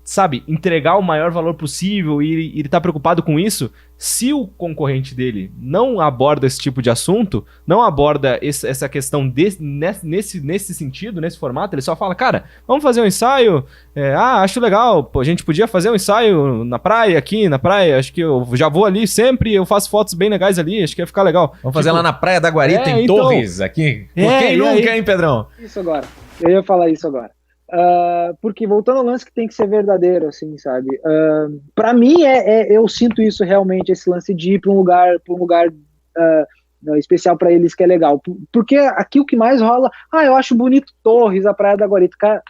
sabe, entregar o maior valor possível e ele tá preocupado com isso, se o concorrente dele não aborda esse tipo de assunto, não aborda essa questão nesse sentido, nesse formato, ele só fala, cara, vamos fazer um ensaio, acho legal, pô, a gente podia fazer um ensaio na praia, aqui na praia, acho que eu já vou ali sempre, eu faço fotos bem legais ali, acho que ia ficar legal. Vamos fazer lá na Praia da Guarita, em então, Torres, aqui. Por quem nunca, hein, Pedrão? Isso agora, eu ia falar isso agora. Porque voltando ao lance que tem que ser verdadeiro, assim, sabe? Para mim, eu sinto isso realmente, esse lance de ir para um lugar especial para eles que é legal. Porque aqui o que mais rola, eu acho bonito Torres, a Praia da Guarita. Cara,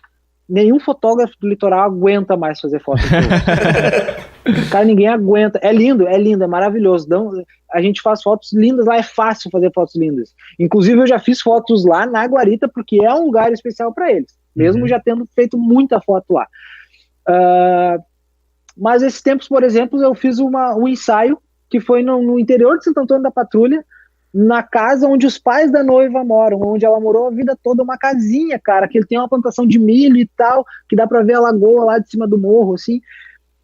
nenhum fotógrafo do litoral aguenta mais fazer foto de Torres. Cara, ninguém aguenta. É lindo, é maravilhoso. Então, a gente faz fotos lindas lá, é fácil fazer fotos lindas. Inclusive, eu já fiz fotos lá na Guarita, porque é um lugar especial para eles. Mesmo já tendo feito muita foto lá. Mas esses tempos, por exemplo, eu fiz um ensaio que foi no interior de Santo Antônio da Patrulha, na casa onde os pais da noiva moram, onde ela morou a vida toda, uma casinha, cara, que ele tem uma plantação de milho e tal, que dá pra ver a lagoa lá de cima do morro, assim.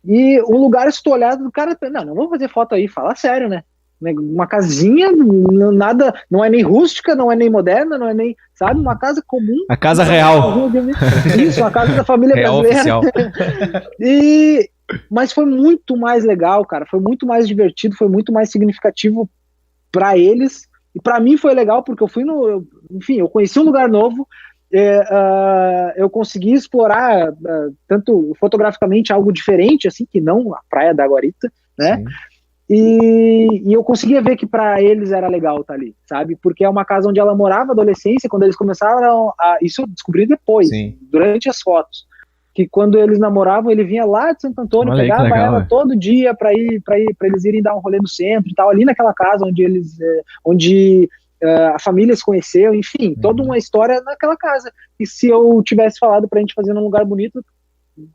E um lugar estolhado do cara, não vou fazer foto aí, fala sério, né? Uma casinha, nada, não é nem rústica, não é nem moderna, não é nem, sabe, uma casa comum. A casa real. Isso, a casa da família real brasileira. Oficial. Mas foi muito mais legal, cara, foi muito mais divertido, foi muito mais significativo para eles, e para mim foi legal, porque eu fui eu conheci um lugar novo, eu consegui explorar, tanto fotograficamente, algo diferente, assim, que não a Praia da Guarita, né? Sim. E eu conseguia ver que para eles era legal estar ali, sabe? Porque é uma casa onde ela morava na adolescência, quando eles começaram isso eu descobri depois, durante as fotos, que quando eles namoravam, ele vinha lá de Santo Antônio, pegava ela todo dia para eles irem dar um rolê no centro e tal, ali naquela casa onde a família se conheceu, enfim, toda uma história naquela casa. E se eu tivesse falado pra gente fazer num lugar bonito,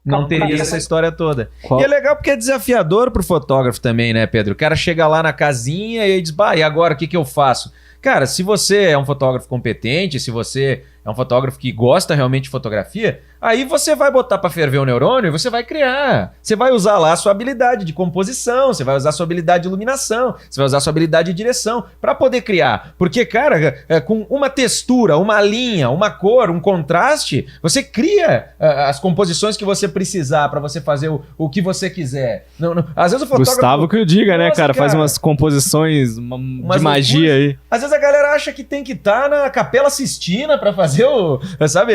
não teria essa história toda. E é legal porque é desafiador pro fotógrafo também, né, Pedro? O cara chega lá na casinha e aí diz, e agora o que eu faço? Cara, se você é um fotógrafo competente, se você é um fotógrafo que gosta realmente de fotografia, aí você vai botar para ferver o neurônio e você vai criar. Você vai usar lá a sua habilidade de composição, você vai usar a sua habilidade de iluminação, você vai usar a sua habilidade de direção para poder criar. Porque, cara, com uma textura, uma linha, uma cor, um contraste, você cria as composições que você precisar para você fazer o que você quiser. Não, às vezes o fotógrafo... Gustavo que eu diga, né, cara? Faz umas composições de magia aí. Às vezes a galera acha que tem que estar na Capela Sistina para fazer fazer sabe,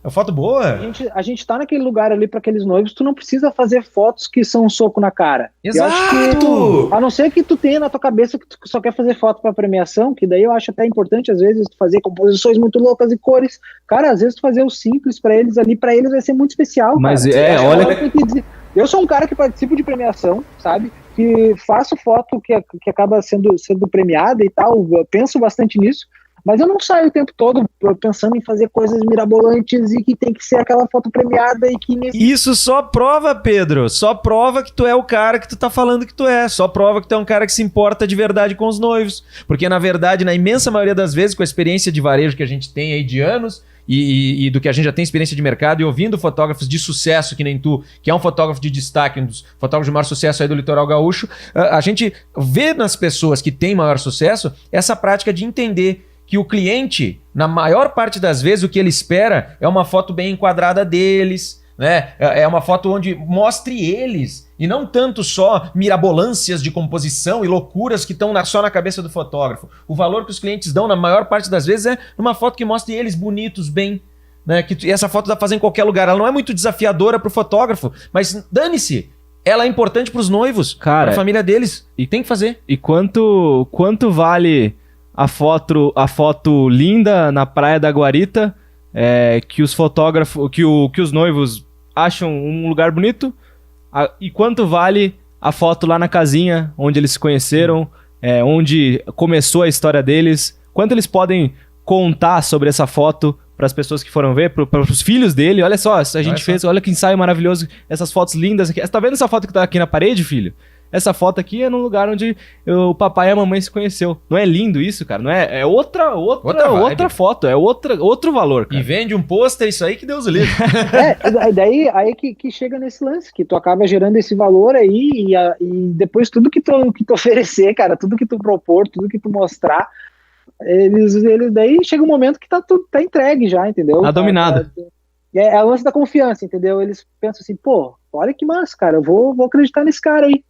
a foto boa. A gente tá naquele lugar ali para aqueles noivos, tu não precisa fazer fotos que são um soco na cara. Exato! A não ser que tu tenha na tua cabeça que tu só quer fazer foto para premiação, que daí eu acho até importante às vezes tu fazer composições muito loucas e cores. Cara, às vezes tu fazer o simples para eles ali, para eles vai ser muito especial. Mas cara. olha... Eu sou um cara que participo de premiação, sabe? Que faço foto que acaba sendo premiada e tal, eu penso bastante nisso. Mas eu não saio o tempo todo pensando em fazer coisas mirabolantes e que tem que ser aquela foto premiada e que... Isso só prova, Pedro, só prova que tu é o cara que tu tá falando que tu é. Só prova que tu é um cara que se importa de verdade com os noivos. Porque, na verdade, na imensa maioria das vezes, com a experiência de varejo que a gente tem aí de anos e do que a gente já tem experiência de mercado e ouvindo fotógrafos de sucesso, que nem tu, que é um fotógrafo de destaque, um dos fotógrafos de maior sucesso aí do Litoral Gaúcho, a gente vê nas pessoas que têm maior sucesso essa prática de entender que o cliente, na maior parte das vezes, o que ele espera é uma foto bem enquadrada deles, né? É uma foto onde mostre eles, e não tanto só mirabolâncias de composição e loucuras que estão só na cabeça do fotógrafo. O valor que os clientes dão, na maior parte das vezes, é uma foto que mostre eles bonitos, bem, né? E essa foto dá pra fazer em qualquer lugar. Ela não é muito desafiadora pro fotógrafo, mas dane-se. Ela é importante pros noivos, pra família deles, e tem que fazer. E quanto vale... A foto linda na Praia da Guarita, que os fotógrafos, que os noivos acham um lugar bonito, e quanto vale a foto lá na casinha, onde eles se conheceram, onde começou a história deles, quanto eles podem contar sobre essa foto para as pessoas que foram ver, para os filhos dele. Olha só, a gente fez, olha que ensaio maravilhoso, essas fotos lindas aqui. Você tá vendo essa foto que tá aqui na parede, filho? Essa foto aqui é num lugar onde o papai e a mamãe se conheceu. Não é lindo isso, cara? Não é? É outra foto, é outro valor, cara. E vende um pôster, isso aí que Deus o livre. Daí aí que chega nesse lance, que tu acaba gerando esse valor aí e depois tudo que tu oferecer, cara, tudo que tu propor, tudo que tu mostrar, eles daí chega um momento que tá entregue já, entendeu? Tá dominado. É o lance da confiança, entendeu? Eles pensam assim, pô, olha que massa, cara, eu vou acreditar nesse cara aí.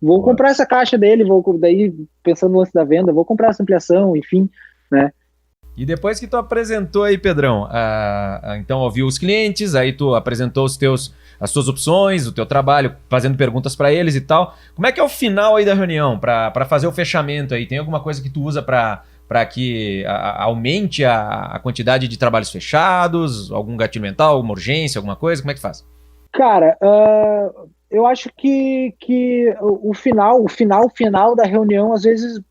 Vou comprar essa caixa dele, daí pensando no lance da venda, vou comprar essa ampliação, enfim, né? E depois que tu apresentou aí, Pedrão, então ouviu os clientes, aí tu apresentou as tuas opções, o teu trabalho, fazendo perguntas para eles e tal. Como é que é o final aí da reunião, para fazer o fechamento aí? Tem alguma coisa que tu usa para que aumente a quantidade de trabalhos fechados? Algum gatilho mental, alguma urgência, alguma coisa? Como é que faz? Cara, eu acho que o final da reunião, às vezes,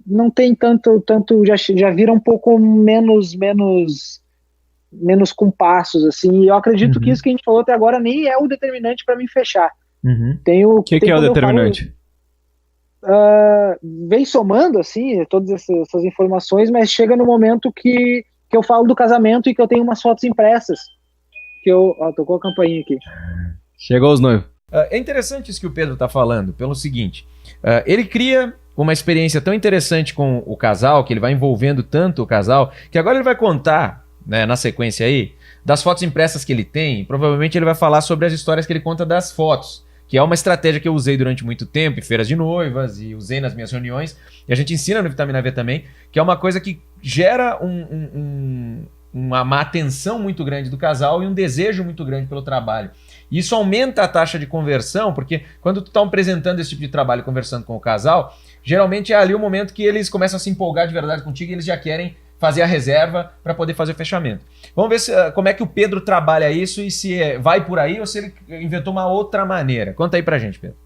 não tem tanto já vira um pouco menos compassos, assim, e eu acredito que isso que a gente falou até agora nem é o determinante para mim fechar. Tem o que é o determinante? Vem somando, assim, todas essas informações, mas chega no momento que eu falo do casamento e que eu tenho umas fotos impressas, tocou a campainha aqui. Chegou os noivos. É interessante isso que o Pedro está falando, pelo seguinte, ele cria uma experiência tão interessante com o casal, que ele vai envolvendo tanto o casal, que agora ele vai contar, né, na sequência aí, das fotos impressas que ele tem, e provavelmente ele vai falar sobre as histórias que ele conta das fotos, que é uma estratégia que eu usei durante muito tempo em feiras de noivas e usei nas minhas reuniões, e a gente ensina no Vitamina V também, que é uma coisa que gera uma atenção muito grande do casal e um desejo muito grande pelo trabalho. Isso aumenta a taxa de conversão, porque quando tu tá apresentando esse tipo de trabalho, conversando com o casal, geralmente é ali o momento que eles começam a se empolgar de verdade contigo e eles já querem fazer a reserva para poder fazer o fechamento. Vamos ver como é que o Pedro trabalha isso e se vai por aí ou se ele inventou uma outra maneira. Conta aí pra gente, Pedro.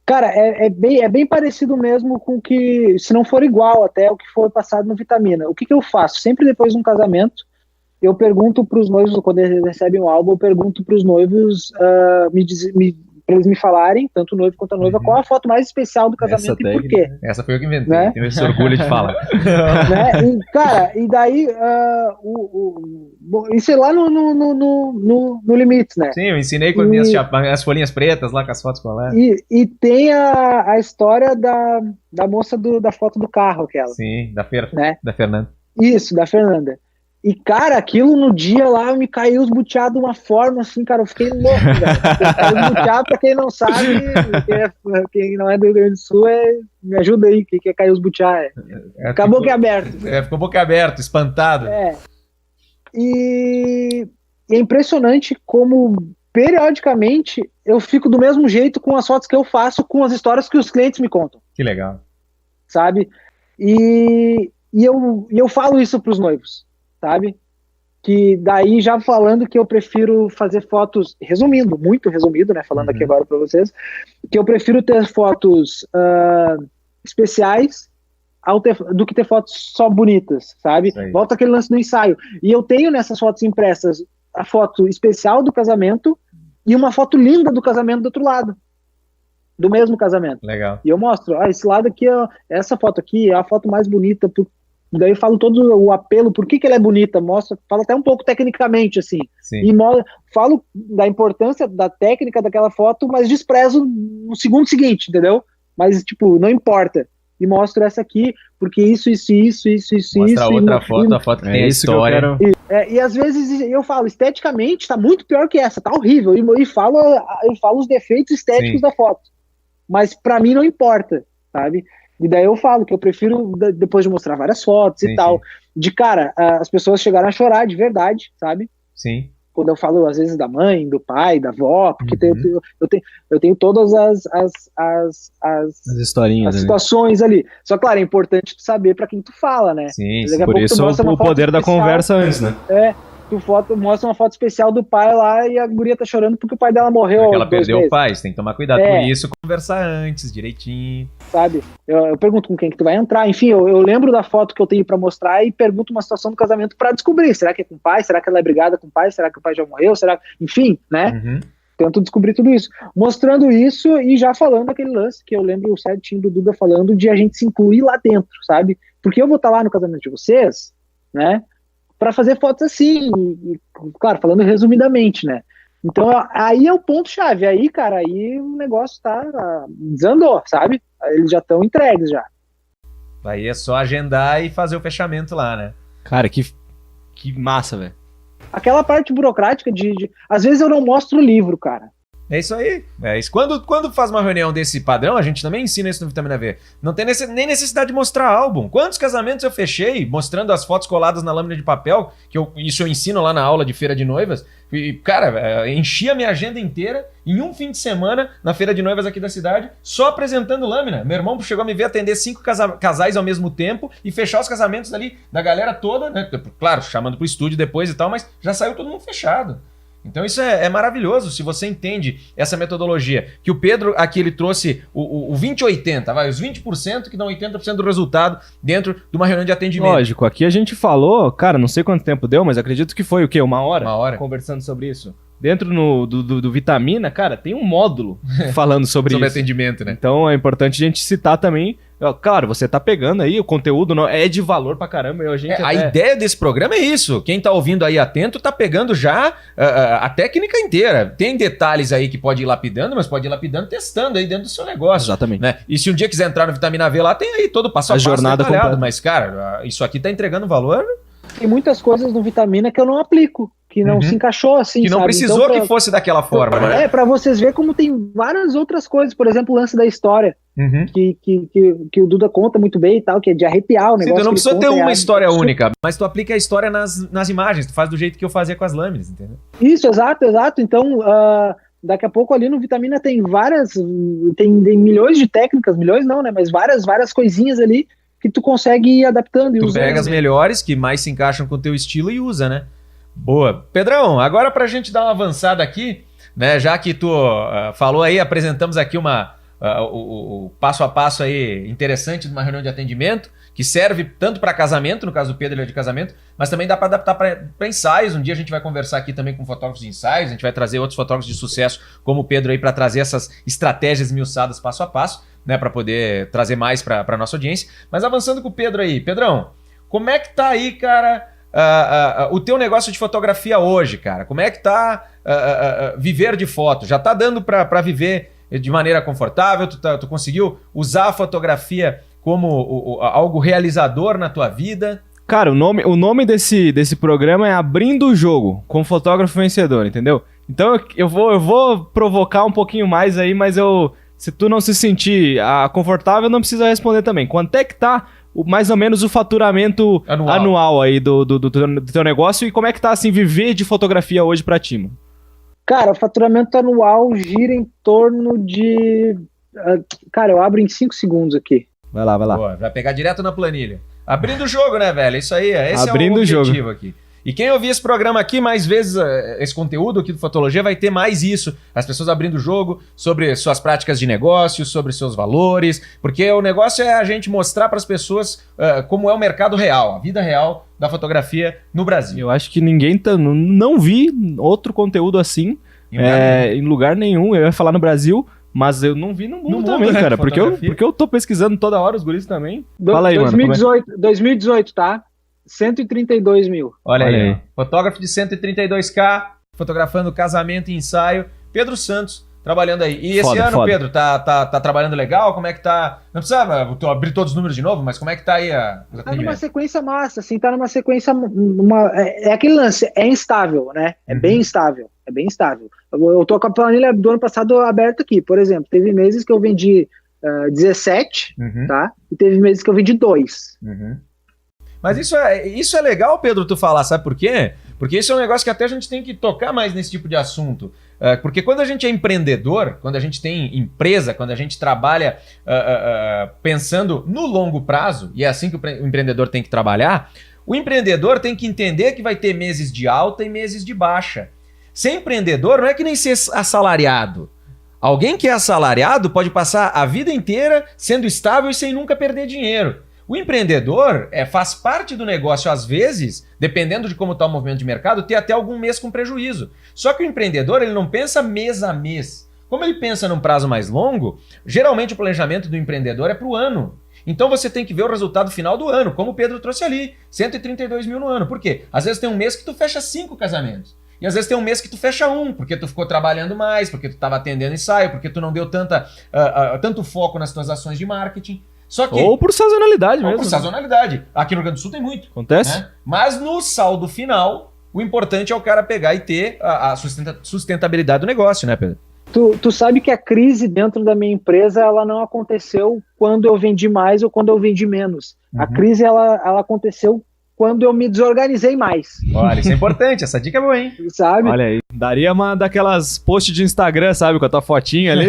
Cara, é bem parecido mesmo com que, se não for igual até o que foi passado no Vitamina. O que eu faço? Sempre depois de um casamento, eu pergunto para os noivos, quando eles recebem um álbum, eu pergunto para os noivos para eles me falarem, tanto o noivo quanto a noiva, qual a foto mais especial do casamento e por quê. Essa foi eu que inventei, né? Tenho esse orgulho de falar. Né? E daí, isso é lá no Limites, né? Sim, eu ensinei com as folhinhas pretas lá, com as fotos coladas. E tem a história da moça da foto do carro, aquela. Sim, da Fernanda. Isso, da Fernanda. E, cara, aquilo no dia lá me caiu os buteados de uma forma assim, cara, eu fiquei louco, velho. Caiu os buteados, pra quem não sabe, quem não é do Rio Grande do Sul, me ajuda aí, que é cair os buteados. Ficou boca aberto. Ficou boca aberto, espantado. E é impressionante como, periodicamente, eu fico do mesmo jeito com as fotos que eu faço, com as histórias que os clientes me contam. Que legal. Sabe? E eu falo isso para os noivos, sabe? Que daí já falando que eu prefiro fazer fotos, resumindo, muito resumido, né? Falando aqui agora para vocês, que eu prefiro ter fotos especiais do que ter fotos só bonitas, sabe? Volta aquele lance do ensaio. E eu tenho nessas fotos impressas a foto especial do casamento e uma foto linda do casamento do outro lado. Do mesmo casamento. Legal. E eu mostro, esse lado aqui, essa foto aqui é a foto mais bonita. Daí eu falo todo o apelo, por que ela é bonita, falo até um pouco tecnicamente, assim. Sim. E falo da importância da técnica daquela foto, mas desprezo no segundo seguinte, entendeu? Mas, tipo, não importa. E mostro essa aqui, porque isso. Mostra outra foto, a foto que tem a história. E às vezes eu falo, esteticamente tá muito pior que essa, tá horrível. E falo os defeitos estéticos da foto. Mas pra mim não importa, sabe? E daí eu falo que eu prefiro, depois de mostrar várias fotos e tal, de cara, as pessoas chegaram a chorar de verdade, sabe? Sim. Quando eu falo, às vezes, da mãe, do pai, da avó, porque eu tenho todas as historinhas, as situações ali. Só, claro, é importante tu saber pra quem tu fala, né? Sim, por isso o poder da conversa antes, né? Tu mostra uma foto especial do pai lá e a guria tá chorando porque o pai dela morreu. Porque ela perdeu o pai, você tem que tomar cuidado por isso, conversar antes, direitinho. Sabe? Eu pergunto com quem que tu vai entrar, enfim, eu lembro da foto que eu tenho pra mostrar e pergunto uma situação do casamento pra descobrir, será que é com o pai, será que ela é brigada com o pai, será que o pai já morreu, enfim, né? Tento descobrir tudo isso. Mostrando isso e já falando aquele lance que eu lembro certinho do Duda falando de a gente se incluir lá dentro, sabe? Porque eu vou estar lá no casamento de vocês, né? Para fazer fotos assim, claro, falando resumidamente, né? Então, aí é o ponto-chave. Aí, cara, aí o negócio desandou, sabe? Eles já estão entregues já. Aí é só agendar e fazer o fechamento lá, né? Cara, que massa, velho. Aquela parte burocrática às vezes eu não mostro o livro, cara. É isso aí. É isso. Quando faz uma reunião desse padrão, a gente também ensina isso no Vitamina V. Não tem nem necessidade de mostrar álbum. Quantos casamentos eu fechei mostrando as fotos coladas na lâmina de papel, isso eu ensino lá na aula de feira de noivas. E, cara, enchi a minha agenda inteira em um fim de semana na feira de noivas aqui da cidade, só apresentando lâmina. Meu irmão chegou a me ver atender 5 casais ao mesmo tempo e fechar os casamentos ali da galera toda, né? Claro, chamando pro estúdio depois e tal, mas já saiu todo mundo fechado. Então isso é maravilhoso, se você entende essa metodologia. Que o Pedro aqui ele trouxe o 20-80, os 20% que dão 80% do resultado dentro de uma reunião de atendimento. Lógico, aqui a gente falou, cara, não sei quanto tempo deu, mas acredito que foi o quê? Uma hora? Uma hora. Conversando sobre isso. Dentro do Vitamina, cara, tem um módulo falando sobre isso. Sobre atendimento, né? Então é importante a gente citar também. Claro, você tá pegando aí, o conteúdo é de valor pra caramba. A ideia desse programa é isso. Quem tá ouvindo aí atento tá pegando já a técnica inteira. Tem detalhes aí que pode ir lapidando, mas pode ir lapidando testando aí dentro do seu negócio. Exatamente. Né? E se um dia quiser entrar no Vitamina V lá, tem aí todo o passo a passo jornada completa. Mas, cara, isso aqui tá entregando valor. Tem muitas coisas no Vitamina que eu não aplico, que não se encaixou assim, que não precisou então, que fosse daquela forma, né? Pra vocês verem como tem várias outras coisas, por exemplo, o lance da história, que o Duda conta muito bem e tal, que é de arrepiar o negócio. Sim, tu não precisa ter uma história única, mas tu aplica a história nas imagens, tu faz do jeito que eu fazia com as lâminas, entendeu? Isso, exato. Então, daqui a pouco ali no Vitamina tem tem milhões de técnicas, milhões não, né, mas várias coisinhas ali que tu consegue ir adaptando e usando. Tu pega as melhores, que mais se encaixam com o teu estilo e usa, né? Boa. Pedrão, agora pra gente dar uma avançada aqui, né? Já que tu falou aí, apresentamos aqui o passo a passo aí interessante de uma reunião de atendimento, que serve tanto para casamento, no caso do Pedro ele é de casamento, mas também dá para adaptar para ensaios. Um dia a gente vai conversar aqui também com fotógrafos de ensaios, a gente vai trazer outros fotógrafos de sucesso como o Pedro aí para trazer essas estratégias esmiuçadas passo a passo, né, para poder trazer mais para nossa audiência. Mas avançando com o Pedro aí, Pedrão, como é que tá aí, cara, o teu negócio de fotografia hoje, cara? Como é que tá viver de foto? Já tá dando para viver de maneira confortável? Tu conseguiu usar a fotografia como algo realizador na tua vida? Cara, o nome desse programa é Abrindo o Jogo, com fotógrafo vencedor, entendeu? Então eu vou provocar um pouquinho mais aí, mas se tu não se sentir confortável, não precisa responder também. Quanto é que tá mais ou menos o faturamento anual aí do teu negócio e como é que tá, assim, viver de fotografia hoje pra ti, mano? Cara, o faturamento anual gira em torno de... Cara, eu abro em 5 segundos aqui. Vai lá. Boa, vai pegar direto na planilha. Abrindo o jogo, né, velho? Isso aí, esse Abrindo é o objetivo jogo aqui. E quem ouvir esse programa aqui, mais vezes, esse conteúdo aqui do Fotologia, vai ter mais isso. As pessoas abrindo o jogo sobre suas práticas de negócio, sobre seus valores, porque o negócio é a gente mostrar para as pessoas como é o mercado real, a vida real da fotografia no Brasil. Eu acho que ninguém não vi outro conteúdo assim em lugar nenhum. Eu ia falar no Brasil, mas eu não vi no mundo também, cara. Porque eu tô pesquisando toda hora, os guris também. Fala aí, 2018, mano. 2018, tá? 132 mil. Olha aí. Fotógrafo de 132K, fotografando casamento e ensaio. Pedro Santos, trabalhando aí. E esse ano, Pedro, tá trabalhando legal? Como é que tá? Não precisava abrir todos os números de novo, mas como é que tá aí Tá numa sequência massa, assim, tá numa sequência... É aquele lance, é instável, né? É bem instável, é bem instável. Eu tô com a planilha do ano passado aberta aqui, por exemplo. Teve meses que eu vendi 17, tá? E teve meses que eu vendi 2. Mas isso é legal, Pedro, tu falar, sabe por quê? Porque isso é um negócio que até a gente tem que tocar mais nesse tipo de assunto. Porque quando a gente é empreendedor, quando a gente tem empresa, quando a gente trabalha pensando no longo prazo, e é assim que o empreendedor tem que trabalhar, o empreendedor tem que entender que vai ter meses de alta e meses de baixa. Ser empreendedor não é que nem ser assalariado. Alguém que é assalariado pode passar a vida inteira sendo estável e sem nunca perder dinheiro. O empreendedor faz parte do negócio, às vezes, dependendo de como está o movimento de mercado, ter até algum mês com prejuízo. Só que o empreendedor ele não pensa mês a mês. Como ele pensa num prazo mais longo, geralmente o planejamento do empreendedor é para o ano. Então você tem que ver o resultado final do ano, como o Pedro trouxe ali, 132 mil no ano. Por quê? Às vezes tem um mês que tu fecha 5 casamentos. E às vezes tem um mês que tu fecha 1, porque tu ficou trabalhando mais, porque tu estava atendendo ensaio, porque tu não deu tanto foco nas tuas ações de marketing. Só que, ou por sazonalidade mesmo. Ou por sazonalidade. Aqui no Rio Grande do Sul tem muito. Acontece. Né? Mas no saldo final, o importante é o cara pegar e ter a sustentabilidade do negócio, né, Pedro? Tu sabe que a crise dentro da minha empresa, ela não aconteceu quando eu vendi mais ou quando eu vendi menos. A crise, ela aconteceu quando eu me desorganizei mais. Olha, isso é importante, essa dica é boa, hein? Sabe? Olha aí, daria uma daquelas posts de Instagram, sabe, com a tua fotinha ali.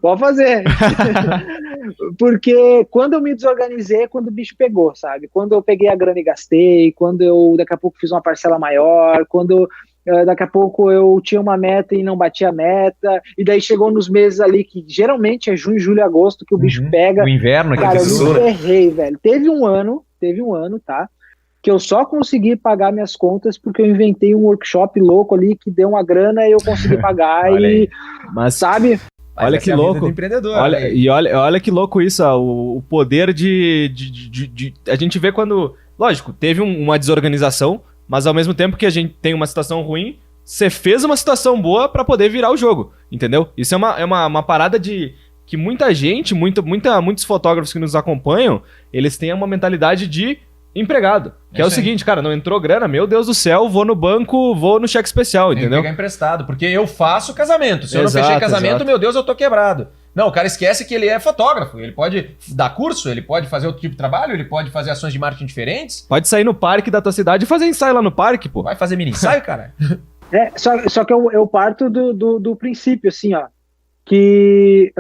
Pode fazer. Porque quando eu me desorganizei é quando o bicho pegou, sabe? Quando eu peguei a grana e gastei, quando eu daqui a pouco fiz uma parcela maior, quando daqui a pouco eu tinha uma meta e não bati a meta, e daí chegou nos meses ali que geralmente é junho, julho, agosto que o bicho pega. O inverno aqui. Cara, eu me ferrei, velho. Teve um ano, tá? Que eu só consegui pagar minhas contas porque eu inventei um workshop louco ali que deu uma grana e eu consegui pagar e, mas, sabe? Olha que louco. Olha que louco isso, o poder de a gente vê quando, lógico, teve uma desorganização, mas ao mesmo tempo que a gente tem uma situação ruim, você fez uma situação boa pra poder virar o jogo, entendeu? Isso é uma parada de que muita gente, muitos fotógrafos que nos acompanham, eles têm uma mentalidade de empregado. Que é o seguinte, cara, não entrou grana, meu Deus do céu, vou no banco, vou no cheque especial, entendeu? Tem que pegar emprestado, porque eu faço casamento. Se eu não fechei casamento, meu Deus, eu tô quebrado. Não, o cara esquece que ele é fotógrafo, ele pode dar curso, ele pode fazer outro tipo de trabalho, ele pode fazer ações de marketing diferentes. Pode sair no parque da tua cidade e fazer ensaio lá no parque, pô. Vai fazer mini ensaio, cara? Só que eu parto do princípio, assim, ó, que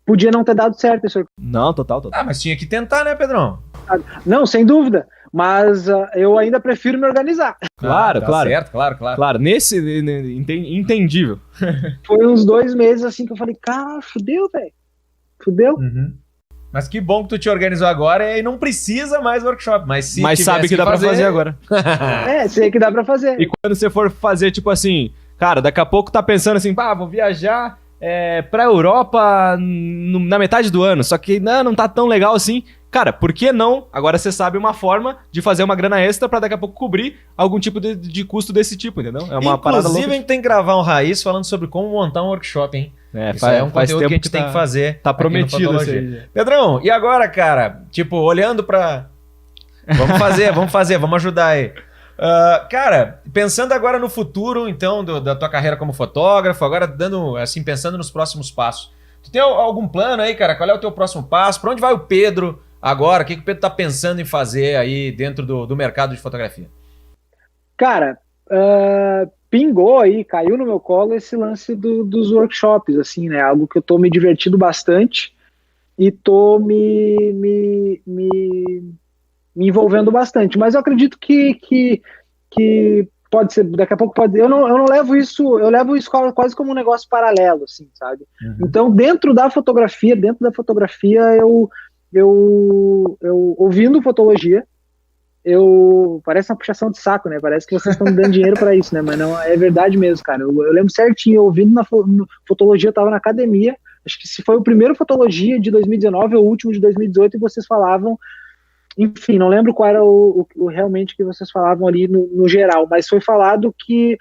podia não ter dado certo isso. Não, total. Mas tinha que tentar, né, Pedrão? Não, sem dúvida. Mas eu ainda prefiro me organizar. Claro. Certo, claro. Claro, nesse entendível. Foi uns 2 meses assim que eu falei, cara, fudeu, velho. Fudeu. Mas que bom que tu te organizou agora e não precisa mais workshop. Mas sabe que dá pra fazer agora. Sei que dá pra fazer. E quando você for fazer, tipo assim, cara, daqui a pouco tá pensando assim, vou viajar pra Europa na metade do ano, só que não tá tão legal assim. Cara, por que não? Agora você sabe uma forma de fazer uma grana extra pra daqui a pouco cobrir algum tipo de custo desse tipo, entendeu? É uma parada louca. Inclusive, a gente tem que gravar um raiz falando sobre como montar um workshop, hein? Isso é um conteúdo que a gente tem que fazer. Tá prometido isso aí. Pedrão, e agora, cara? Tipo, olhando pra... Vamos fazer, vamos ajudar aí. Cara, pensando agora no futuro, então, da tua carreira como fotógrafo, agora pensando nos próximos passos. Tu tem algum plano aí, cara? Qual é o teu próximo passo? Pra onde vai o Pedro agora? O que o Pedro tá pensando em fazer aí dentro do mercado de fotografia? Cara, pingou aí, caiu no meu colo esse lance dos workshops, assim, né? Algo que eu tô me divertindo bastante e tô me envolvendo bastante. Mas eu acredito que pode ser, daqui a pouco pode. Eu não levo isso, eu levo isso quase como um negócio paralelo, assim, sabe? Uhum. Então, dentro da fotografia, eu ouvindo fotologia, parece uma puxação de saco, né? Parece que vocês estão me dando dinheiro para isso, né? Mas não, é verdade mesmo, cara. Eu lembro certinho, ouvindo no fotologia, eu tava na academia, acho que se foi o primeiro fotologia de 2019 ou o último de 2018, e vocês falavam, enfim, não lembro qual era o realmente que vocês falavam ali no geral, mas foi falado que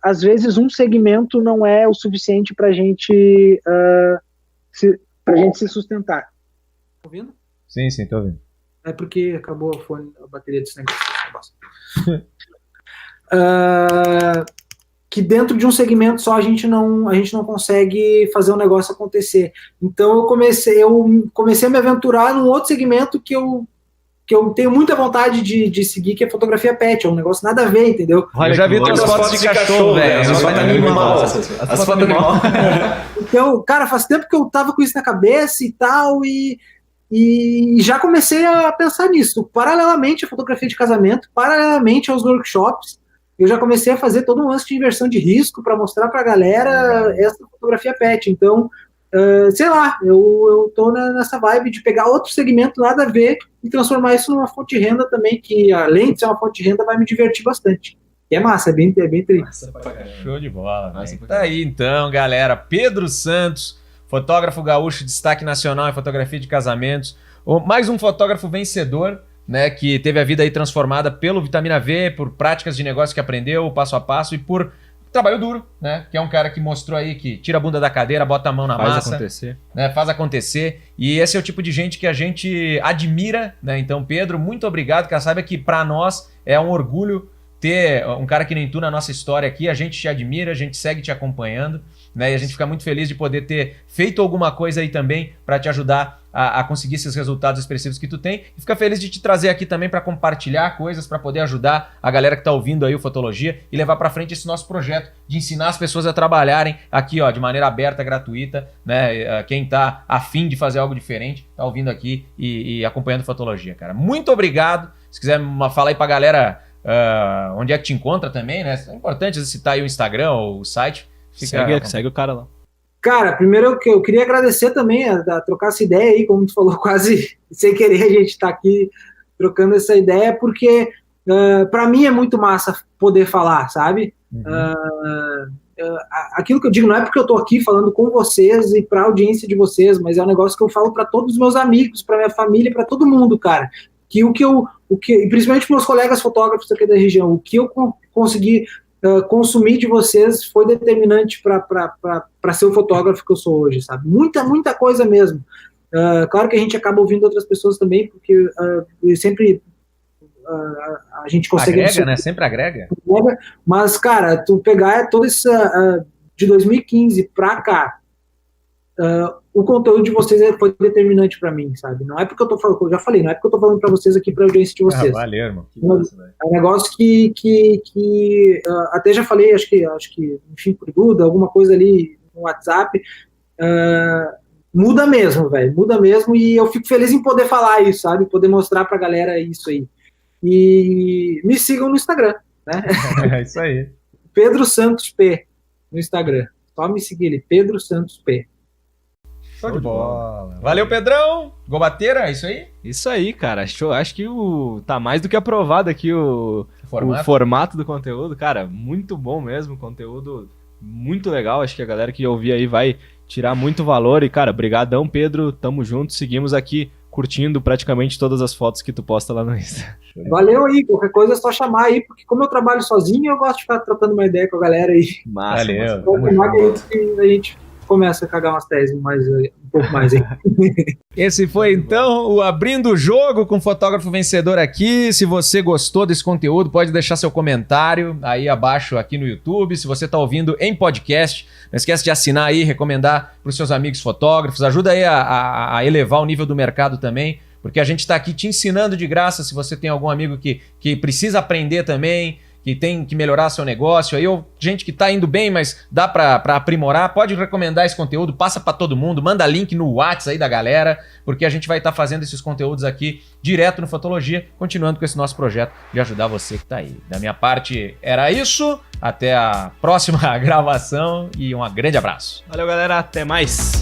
às vezes um segmento não é o suficiente pra gente se sustentar. Tá ouvindo? Sim, tô ouvindo. É porque acabou a bateria desse negócio. Que dentro de um segmento só a gente não consegue fazer um negócio acontecer. Então eu comecei a me aventurar num outro segmento que eu tenho muita vontade de seguir, que é fotografia pet. É um negócio nada a ver, entendeu? Eu já vi tuas fotos de cachorro, velho. As fotos animal. As fotos animal. Então, cara, faz tempo que eu tava com isso na cabeça e tal, e já comecei a pensar nisso. Paralelamente à fotografia de casamento, paralelamente aos workshops, eu já comecei a fazer todo um lance de inversão de risco para mostrar para a galera essa fotografia pet. Então, sei lá, eu tô nessa vibe de pegar outro segmento nada a ver e transformar isso numa fonte de renda também, que além de ser uma fonte de renda, vai me divertir bastante. E é massa, é bem triste. Show de bola. Tá aí então, galera. Pedro Santos, fotógrafo gaúcho, destaque nacional em fotografia de casamentos. Mais um fotógrafo vencedor, né, que teve a vida aí transformada pelo Vitamina V, por práticas de negócio que aprendeu, passo a passo, e por trabalho duro, né? Que é um cara que mostrou aí que tira a bunda da cadeira, bota a mão na massa. Faz acontecer. Né, faz acontecer. E esse é o tipo de gente que a gente admira, né? Então, Pedro, muito obrigado, cara. Saiba que para nós é um orgulho ter um cara que nem tu na nossa história aqui. A gente te admira, a gente segue te acompanhando, né? E a gente fica muito feliz de poder ter feito alguma coisa aí também para te ajudar a conseguir esses resultados expressivos que tu tem. E fica feliz de te trazer aqui também para compartilhar coisas, para poder ajudar a galera que tá ouvindo aí o Fotologia e levar para frente esse nosso projeto de ensinar as pessoas a trabalharem aqui, ó, de maneira aberta, gratuita, né? Quem tá afim de fazer algo diferente, tá ouvindo aqui e acompanhando Fotologia, cara. Muito obrigado. Se quiser falar aí pra galera onde é que te encontra também, né? É importante citar aí o Instagram ou o site. Segue o cara lá. Cara, primeiro eu queria agradecer também a trocar essa ideia aí, como tu falou, quase sem querer a gente tá aqui trocando essa ideia, porque para mim é muito massa poder falar, sabe? Uhum. Aquilo que eu digo não é porque eu tô aqui falando com vocês e pra audiência de vocês, mas é um negócio que eu falo para todos os meus amigos, para minha família, para todo mundo, cara. Que principalmente meus colegas fotógrafos aqui da região, o que eu consegui consumir de vocês foi determinante para ser o fotógrafo que eu sou hoje, sabe? Muita coisa mesmo. Claro que a gente acaba ouvindo outras pessoas também, porque sempre a gente consegue... Agrega, né? Sempre agrega. Mas, cara, tu pegar toda essa... de 2015 para cá, o conteúdo de vocês foi determinante para mim, sabe? Não é porque eu tô falando, eu já falei, não é porque eu tô falando para vocês aqui, pra audiência de vocês. Valeu, irmão. É um negócio que até já falei, acho que enfim, por dúvida, alguma coisa ali no WhatsApp, muda mesmo, velho, muda mesmo, e eu fico feliz em poder falar isso, sabe? Poder mostrar pra galera isso aí. E me sigam no Instagram, né? É isso aí. Pedro Santos P no Instagram. Só me seguir ali, Pedro Santos P. Show de bola. Valeu, Pedrão. Gobateira, é isso aí? Isso aí, cara. Show. Acho que tá mais do que aprovado aqui o formato do conteúdo. Cara, muito bom mesmo. Conteúdo muito legal. Acho que a galera que ouvir aí vai tirar muito valor. E, cara, brigadão, Pedro. Tamo junto. Seguimos aqui curtindo praticamente todas as fotos que tu posta lá no Insta. Valeu aí. Qualquer coisa é só chamar aí, porque como eu trabalho sozinho, eu gosto de ficar trocando uma ideia com a galera aí. Massa. Valeu. A gente começa a cagar umas teses um pouco mais aí. Esse foi então o Abrindo o Jogo com o fotógrafo vencedor aqui. Se você gostou desse conteúdo, pode deixar seu comentário aí abaixo aqui no YouTube. Se você está ouvindo em podcast, não esquece de assinar aí, recomendar para os seus amigos fotógrafos. Ajuda aí a elevar o nível do mercado também, porque a gente está aqui te ensinando de graça. Se você tem algum amigo que precisa aprender também, que tem que melhorar seu negócio, aí gente que está indo bem, mas dá para aprimorar, pode recomendar esse conteúdo, passa para todo mundo, manda link no WhatsApp aí da galera, porque a gente vai estar fazendo esses conteúdos aqui direto no Fotologia, continuando com esse nosso projeto de ajudar você que está aí. Da minha parte era isso, até a próxima gravação e um grande abraço. Valeu, galera, até mais!